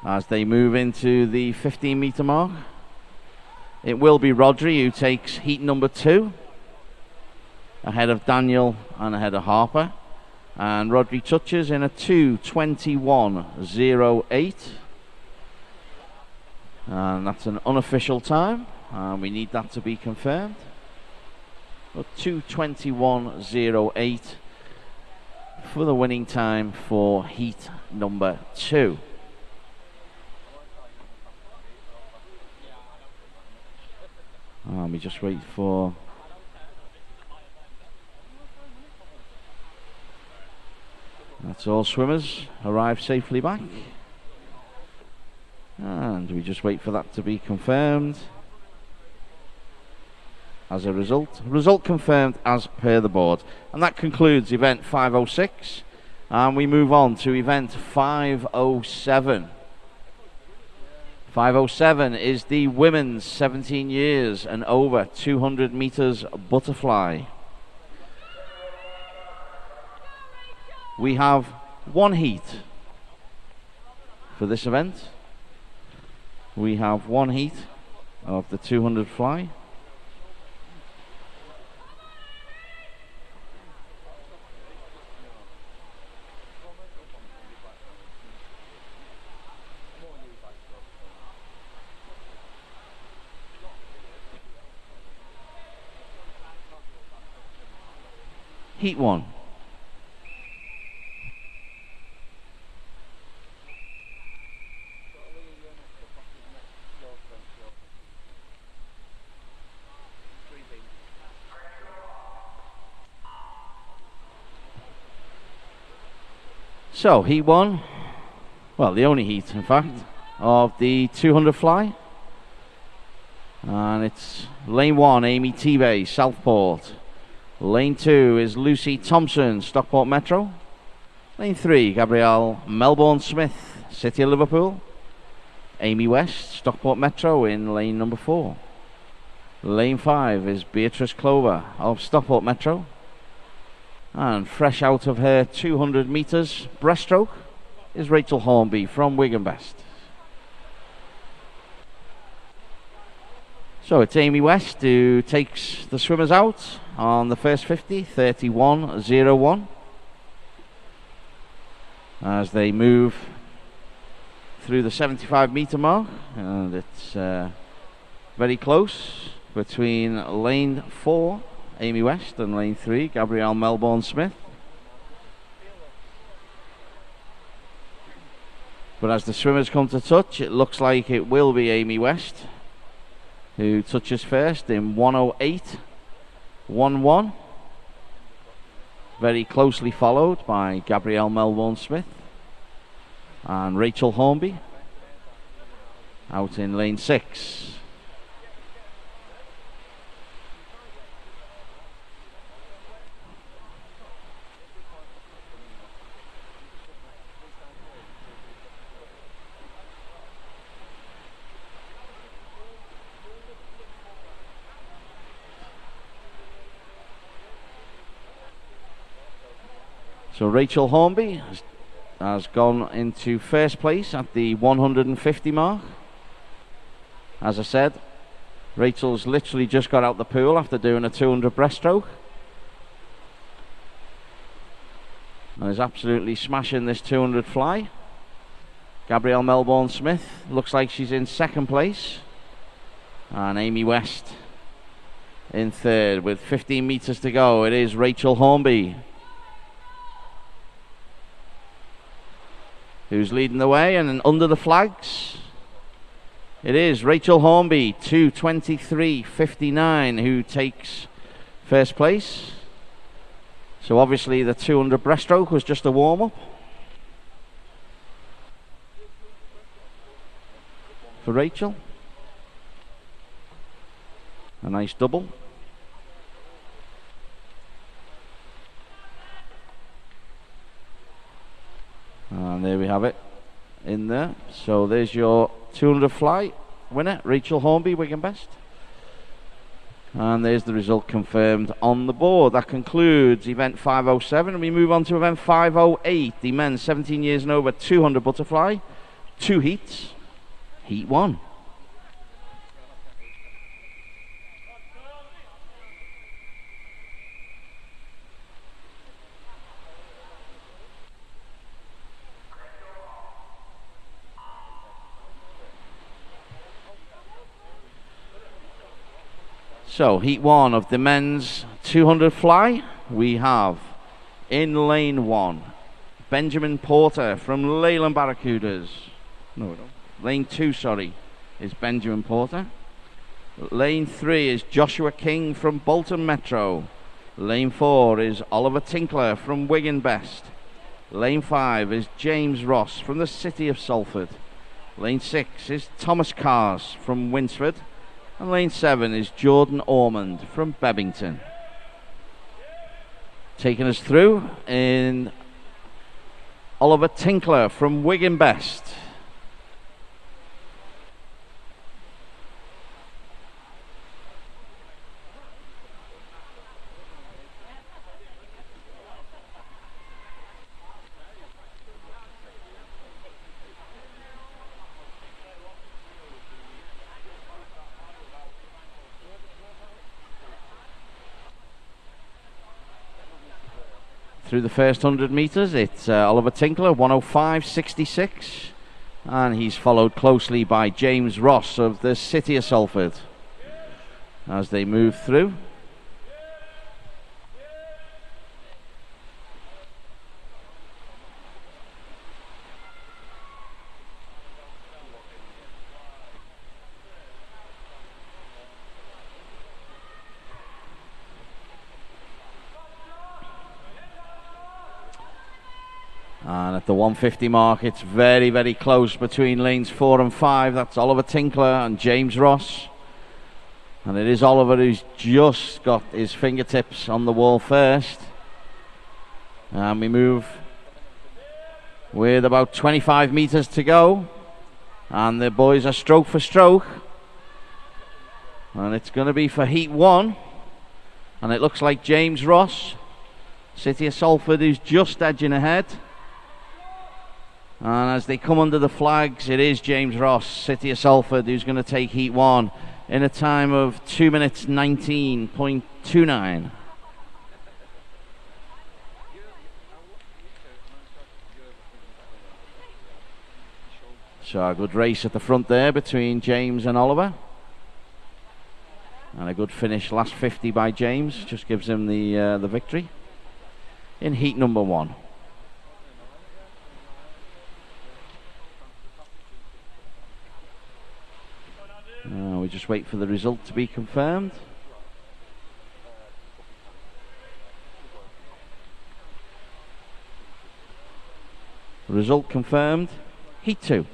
as they move into the 15 metre mark. It will be Rodri who takes heat number 2, ahead of Daniel and ahead of Harper. And Rodri touches in a 2:21.08. And that's an unofficial time. We need that to be confirmed. But 2:21.08 for the winning time for heat number 2. Let me just wait for... That's all swimmers arrive safely back. And we just wait for that to be confirmed. As a result confirmed as per the board. And that concludes event 506. And we move on to event 507. 507 is the women's 17 years and over 200 metres butterfly. We have one heat for this event. We have one heat of the 200 fly. Heat 1. So, heat 1, well, the only heat, in fact, of the 200 fly. And it's lane 1, Amy T-Bay, Southport. Lane 2 is Lucy Thompson, Stockport Metro. Lane 3, Gabrielle Melbourne Smith, City of Liverpool. Amy West, Stockport Metro in lane number 4. Lane 5 is Beatrice Clover of Stockport Metro. And fresh out of her 200 metres breaststroke is Rachel Hornby from Wigan Best. So it's Amy West who takes the swimmers out on the first 50, 31.01. As they move through the 75 metre mark, and it's very close between lane 4, Amy West, and lane 3, Gabrielle Melbourne Smith. But as the swimmers come to touch, it looks like it will be Amy West who touches first in 108.11. Very closely followed by Gabrielle Melbourne-Smith and Rachel Hornby out in lane 6. So Rachel Hornby has gone into first place at the 150 mark. As I said, Rachel's literally just got out the pool after doing a 200 breaststroke and is absolutely smashing this 200 fly. Gabrielle Melbourne-Smith looks like she's in second place, and Amy West in third with 15 meters to go. It is Rachel Hornby who's leading the way, and under the flags it is Rachel Hornby 2:23.59 who takes first place. So obviously the 200 breaststroke was just a warm-up for Rachel. A nice double. And there we have it in there. So there's your 200 fly winner, Rachel Hornby, Wigan Best. And there's the result confirmed on the board. That concludes event 507, and we move on to event 508, the men's 17 years and over 200 butterfly. 2 heats. Heat 1. So, heat 1 of the men's 200 fly, we have in lane 1, Benjamin Porter from Leyland Barracudas. No, lane 2, sorry, is Benjamin Porter. Lane 3 is Joshua King from Bolton Metro. Lane 4 is Oliver Tinkler from Wigan Best. Lane 5 is James Ross from the City of Salford. Lane 6 is Thomas Cars from Winsford. And lane 7 is Jordan Ormond from Bebington. Taking us through in Oliver Tinkler from Wigan Best. Through the first 100 meters, it's Oliver Tinkler, 105.66, and he's followed closely by James Ross of the City of Salford as they move through. And at the 150 mark, it's very, very close between lanes 4 and 5. That's Oliver Tinkler and James Ross. And it is Oliver who's just got his fingertips on the wall first. And we move with about 25 meters to go. And the boys are stroke for stroke. And it's going to be for heat 1. And it looks like James Ross, City of Salford, who's just edging ahead. And as they come under the flags, it is James Ross, City of Salford, who's going to take heat 1 in a time of 2 minutes 19.29. So a good race at the front there between James and Oliver. And a good finish, last 50 by James, just gives him the victory in heat number 1. We just wait for the result to be confirmed. Result confirmed. Heat 2.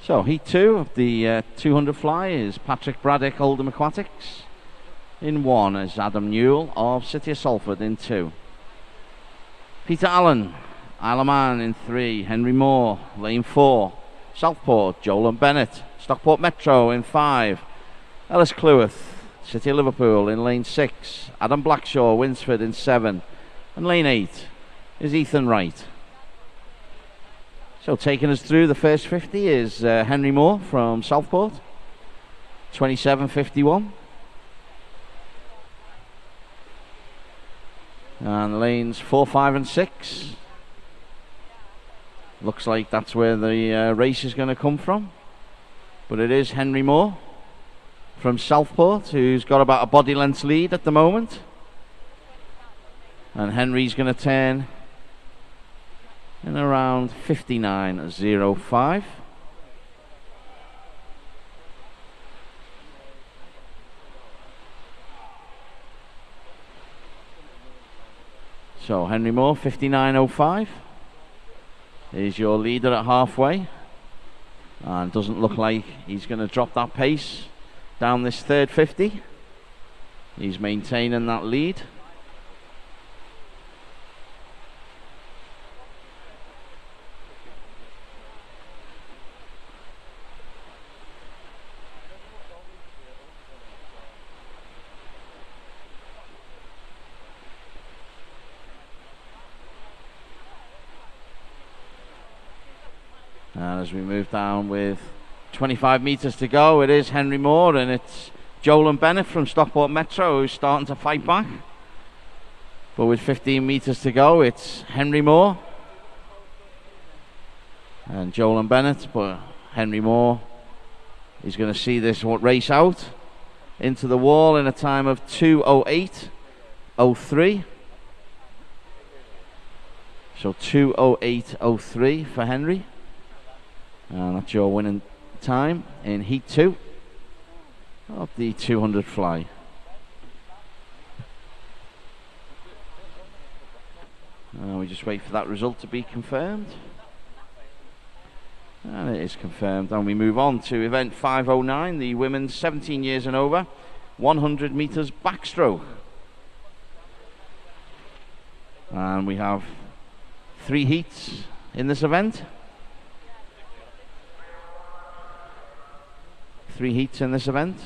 So Heat 2 of the 200 fly is Patrick Braddock, Oldham Aquatics. In 1 is Adam Newell of City of Salford in 2. Peter Allen, Isle of Man in 3. Henry Moore, lane 4. Southport, Joel and Bennett. Stockport Metro in 5. Ellis Cleworth, City of Liverpool in lane 6. Adam Blackshaw, Winsford in 7. And lane 8 is Ethan Wright. So taking us through the first 50 is Henry Moore from Southport, 27.51. And lanes 4, 5 and 6. Looks like that's where the race is going to come from. But it is Henry Moore from Southport, who's got about a body length lead at the moment. And Henry's going to turn in around 59.05. So Henry Moore, 59.05 is your leader at halfway, and doesn't look like he's going to drop that pace down this third 50. He's maintaining that lead. And as we move down with 25 metres to go, it is Henry Moore, and it's Joel and Bennett from Stockport Metro who's starting to fight back. But with 15 metres to go, it's Henry Moore and Joel and Bennett. But Henry Moore is going to see this race out into the wall in a time of 2:08.03. So 2:08.03 for Henry. And that's your winning time in Heat 2 of the 200 fly. We just wait for that result to be confirmed. And it is confirmed. And we move on to event 509, the women's 17 years and over, 100 metres backstroke. And we have 3 heats in this event. 3 heats in this event.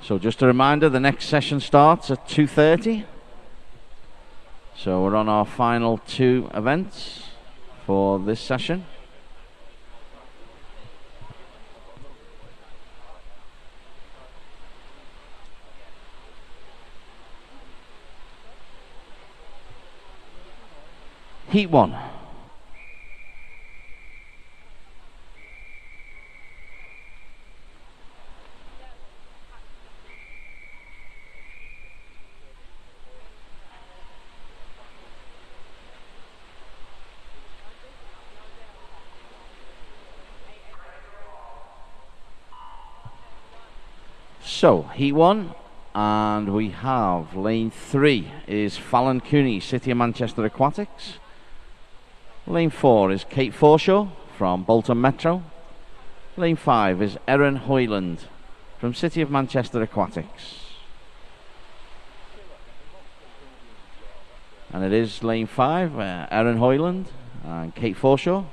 So just a reminder, the next session starts at 2:30. So we're on our final 2 events for this session. Heat 1. So, Heat 1, and we have lane 3 is Fallon Cooney, City of Manchester Aquatics. Lane 4 is Kate Forshaw from Bolton Metro. Lane 5 is Erin Hoyland from City of Manchester Aquatics. And it is lane 5, Erin Hoyland and Kate Forshaw.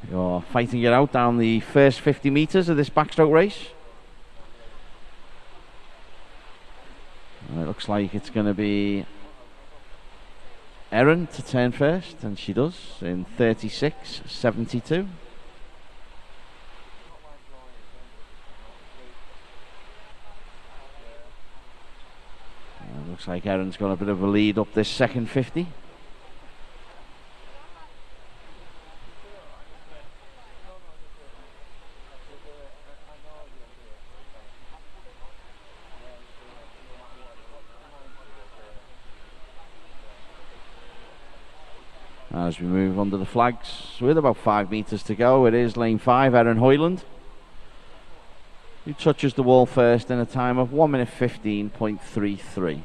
You're fighting it out down the first 50 metres of this backstroke race. And it looks like it's going to be Erin to turn first, and she does in 36.72. Looks like Erin's got a bit of a lead up this second 50. As we move under the flags, with about 5 metres to go, it is lane 5, Erin Hoyland, who touches the wall first in a time of 1 minute 15.33.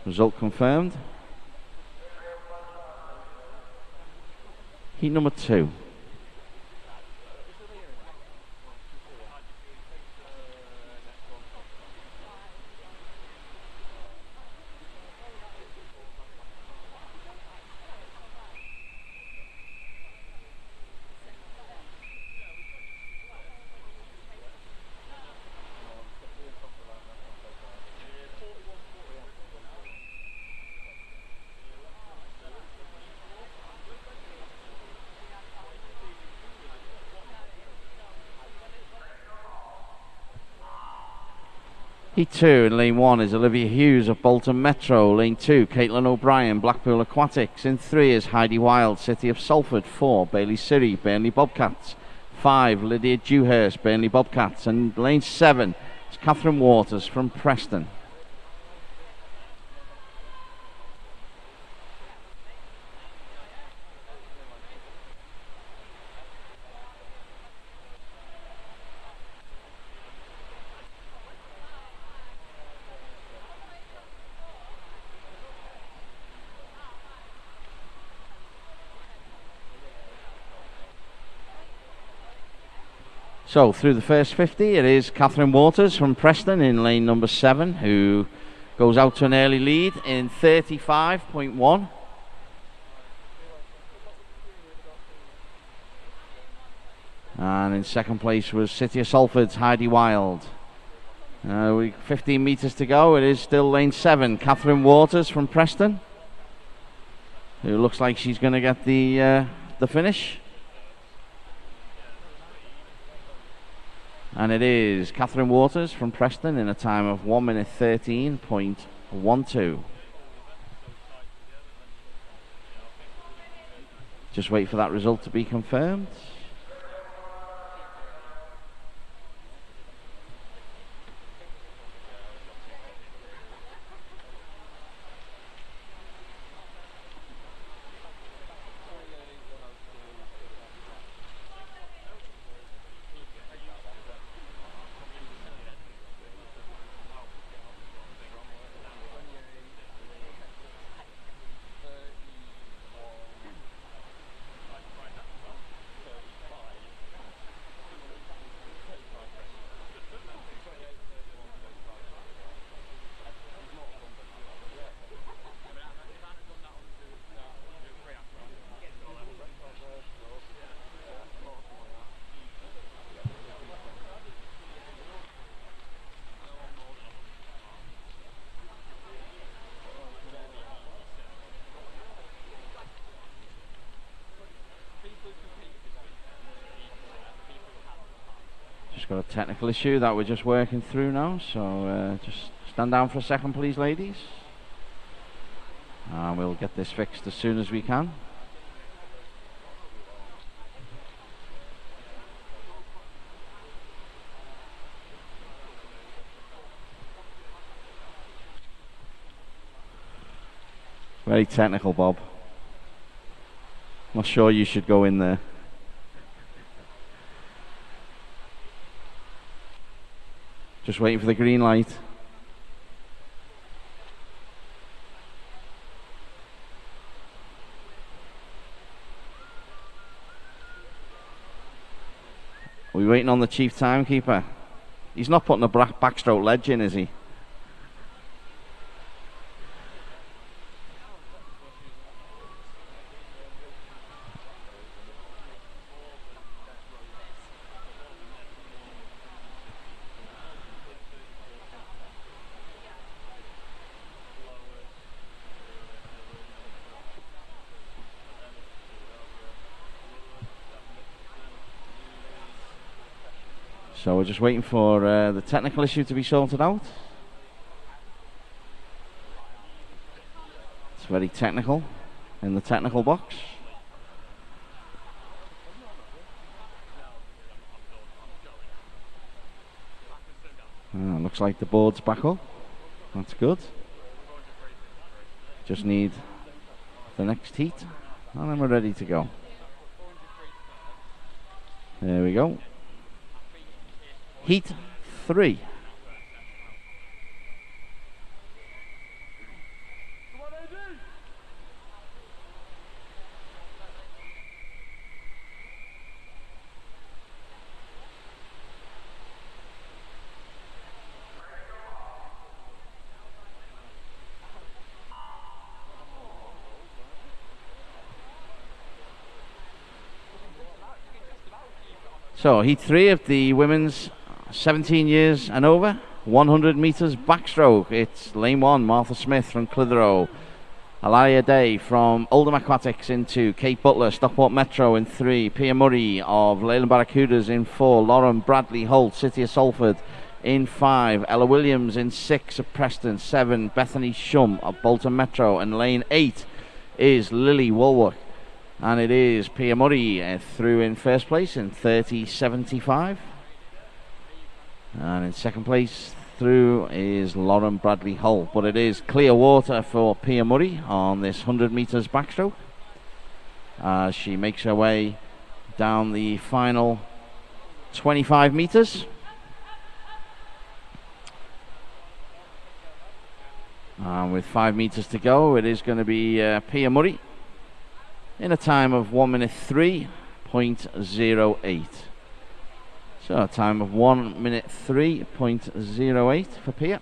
Result confirmed. Heat number 2. Heat 2 in lane 1 is Olivia Hughes of Bolton Metro. Lane 2, Caitlin O'Brien, Blackpool Aquatics. In 3 is Heidi Wild, City of Salford. 4, Bailey Siri, Burnley Bobcats. 5, Lydia Dewhurst, Burnley Bobcats. And lane 7 is Catherine Waters from Preston. So through the first 50, it is Catherine Waters from Preston in lane number 7, who goes out to an early lead in 35.1. And in second place was City of Salford's Heidi Wild. 15 metres to go. It is still lane 7, Catherine Waters from Preston, who looks like she's going to get the finish. And it is Catherine Waters from Preston in a time of 1 minute 13.12. Just wait for that result to be confirmed. Got a technical issue that we're just working through now, so just stand down for a second, please, ladies, and we'll get this fixed as soon as we can. Very technical, Bob. Not sure you should go in there. Just waiting for the green light. Are we waiting on the chief timekeeper? He's not putting a backstroke ledge in, is he? So we're just waiting for the technical issue to be sorted out. It's very technical in the technical box. Looks like the board's back up. That's good. Just need the next heat and then we're ready to go. There we go. Heat 3. So heat 3 of the women's 17 years and over, 100 meters backstroke. It's lane 1, Martha Smith from Clitheroe, Alaria Day from Oldham Aquatics in 2, Kate Butler, Stockport Metro in 3, Pia Murray of Leyland Barracudas in 4, Lauren Bradley Holt, City of Salford in 5, Ella Williams in 6 of Preston, 7, Bethany Shum of Bolton Metro, and lane 8 is Lily Woolworth. And it is Pia Murray through in first place in 30.75. And in second place through is Lauren Bradley Hull. But it is clear water for Pia Murray on this 100 meters backstroke as she makes her way down the final 25 meters. And with 5 meters to go, it is going to be Pia Murray in a time of 1 minute 3.08. So a time of 1 minute 3.08 for Pia.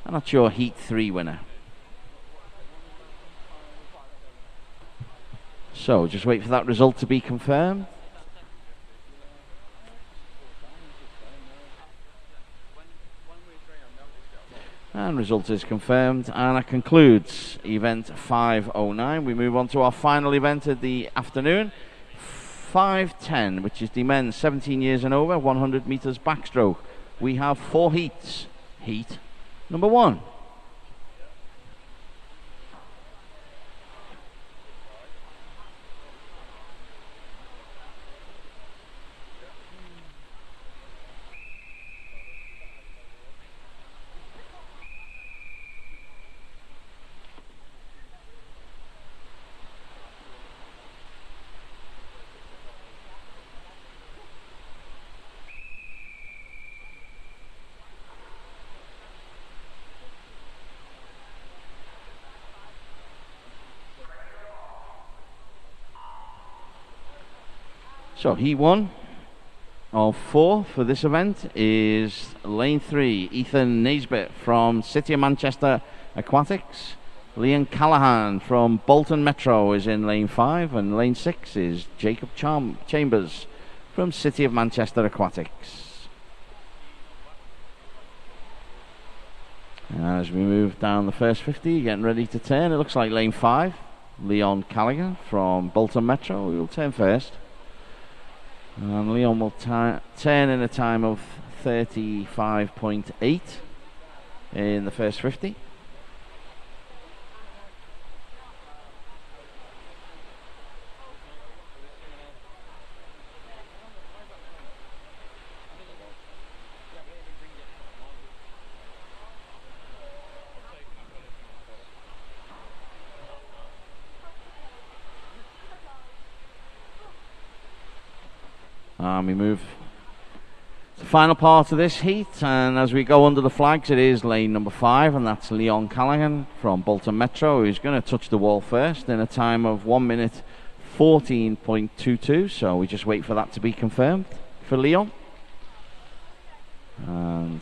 And that's your heat 3 winner. So just wait for that result to be confirmed. And result is confirmed, and that concludes event 509. We move on to our final event of the afternoon, 510, which is the men's 17 years and over, 100 meters backstroke. We have 4 heats. Heat number 1. So heat 1 of 4 for this event is lane 3, Ethan Naisbitt from City of Manchester Aquatics. Liam Callahan from Bolton Metro is in lane 5, and lane 6 is Jacob Chambers from City of Manchester Aquatics. And as we move down the first 50, getting ready to turn, it looks like lane 5, Leon Callaghan from Bolton Metro, we will turn first. And Leon will turn in a time of 35.8 in the first 50. We move to the final part of this heat, and as we go under the flags, it is lane number 5, and that's Leon Callaghan from Bolton Metro, who's going to touch the wall first in a time of 1 minute 14.22. So we just wait for that to be confirmed for Leon. And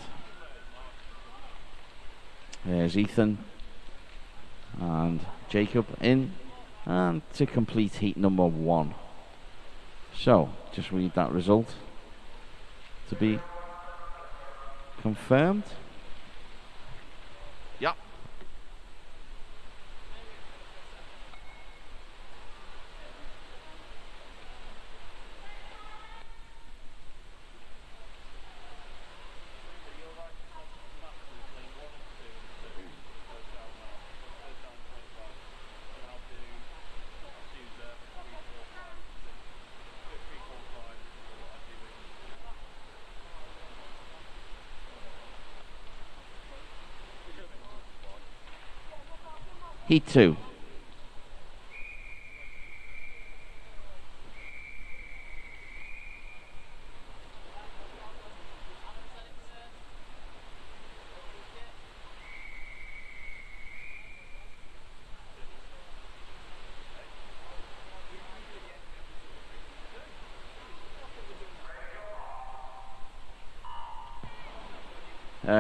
there's Ethan and Jacob in, and to complete heat number 1. So just read that result to be confirmed. Yep. Heat 2.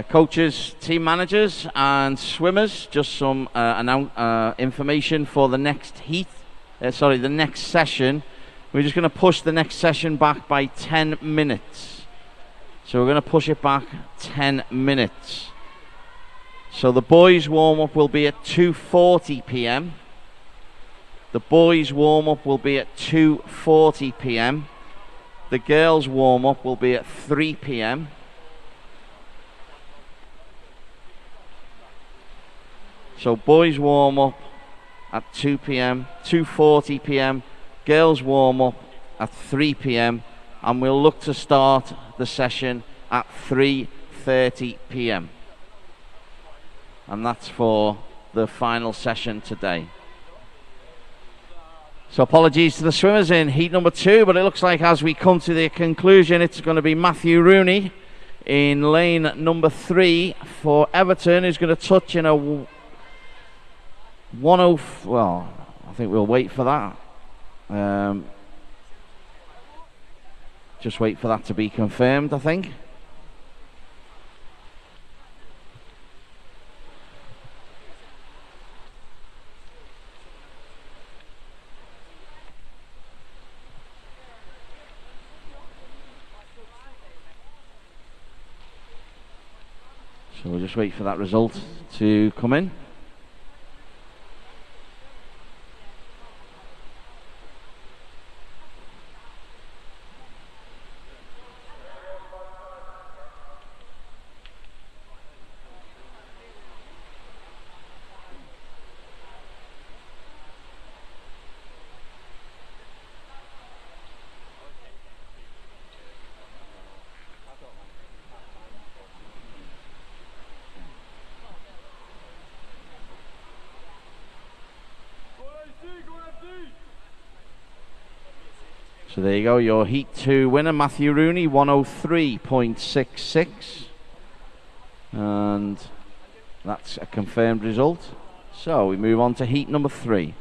Coaches, team managers and swimmers, just some information for the next heat, the next session. We're just going to push the next session back by 10 minutes. So we're going to push it back 10 minutes. So the boys warm-up will be at 2:40 p.m. The boys warm-up will be at 2:40 p.m. The girls warm-up will be at 3 p.m. So boys warm up at 2 p.m, 2:40 p.m, girls warm up at 3 p.m, and we'll look to start the session at 3:30 p.m. And that's for the final session today. So apologies to the swimmers in heat number 2, but it looks like as we come to the conclusion, it's going to be Matthew Rooney in lane number 3 for Everton, who's going to touch in a 10. Well, I think we'll wait for that. Just wait for that to be confirmed, I think. So we'll just wait for that result to come in. So there you go, your Heat 2 winner, Matthew Rooney, 103.66. And that's a confirmed result. So we move on to Heat number 3.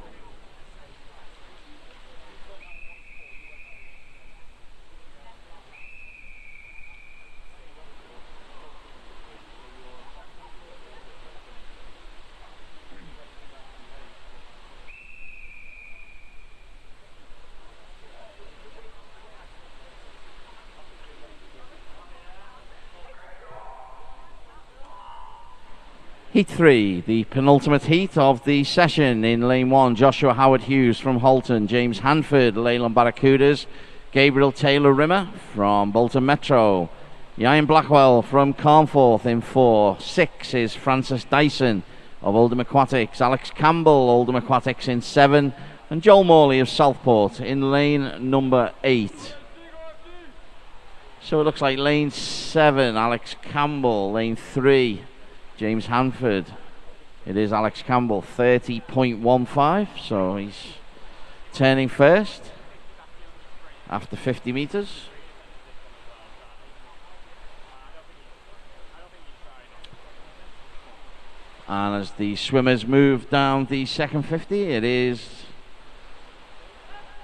Heat 3, the penultimate heat of the session. In lane 1, Joshua Howard-Hughes from Halton, James Hanford, Leyland Barracudas, Gabriel Taylor-Rimmer from Bolton Metro, Ian Blackwell from Carnforth in 4. 6 is Francis Dyson of Oldham Aquatics, Alex Campbell, Oldham Aquatics in 7, and Joel Morley of Southport in lane number 8. So it looks like lane 7, Alex Campbell, lane 3, James Hanford. It is Alex Campbell, 30.15, so he's turning first after 50 metres. And as the swimmers move down the second 50, it is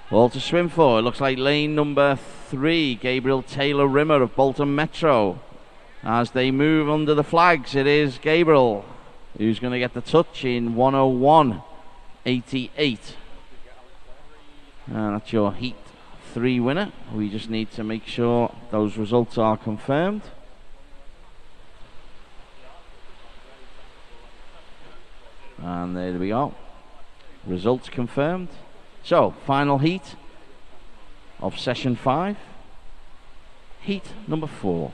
all to swim for. It looks like lane number 3, Gabriel Taylor Rimmer of Bolton Metro. As they move under the flags, it is Gabriel who's going to get the touch in 101.88. And that's your Heat 3 winner. We just need to make sure those results are confirmed. And there we go. Results confirmed. So, final heat of session 5. Heat number 4.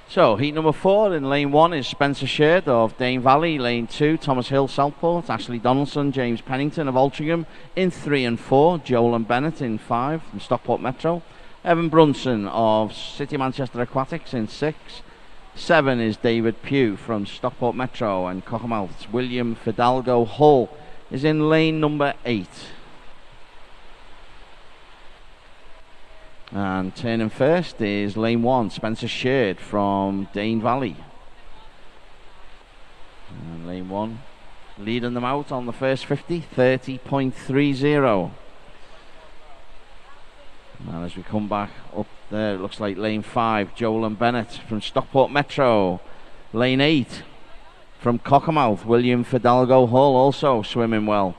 So, heat number 4 in lane 1 is Spencer Sheard of Dane Valley. Lane 2, Thomas Hill, Southport. Ashley Donaldson, James Pennington of Altrincham. In 3 and 4, Joel and Bennett in 5 from Stockport Metro. Evan Brunson of City Manchester Aquatics in 6. 7 is David Pugh from Stockport Metro and Cockermouth. William Fidalgo Hull is in lane number 8. And turning first is lane 1, Spencer Sheard from Dane Valley. And lane 1 leading them out on the first 50, 30.30. And as we come back up there, it looks like lane 5, Joel and Bennett from Stockport Metro. Lane 8 from Cockermouth, William Fidalgo Hull also swimming well.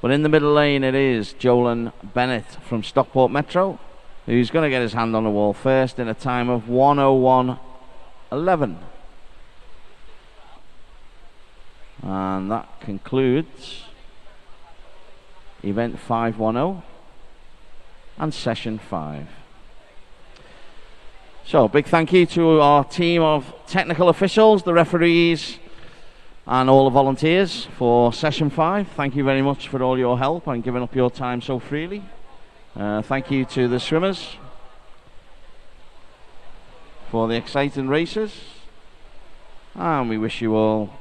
But in the middle lane it is Joel and Bennett from Stockport Metro, who's going to get his hand on the wall first in a time of 101.11. And that concludes event 510 and session 5. So, big thank you to our team of technical officials, the referees, and all the volunteers for session 5. Thank you very much for all your help and giving up your time so freely. Thank you to the swimmers for the exciting races, and we wish you all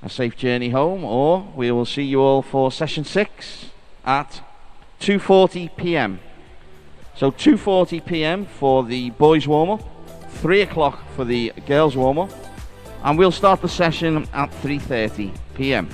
a safe journey home, or we will see you all for session 6 at 2:40 p.m. So 2:40 p.m. for the boys warm-up, 3 o'clock for the girls warm-up, and we'll start the session at 3:30 p.m.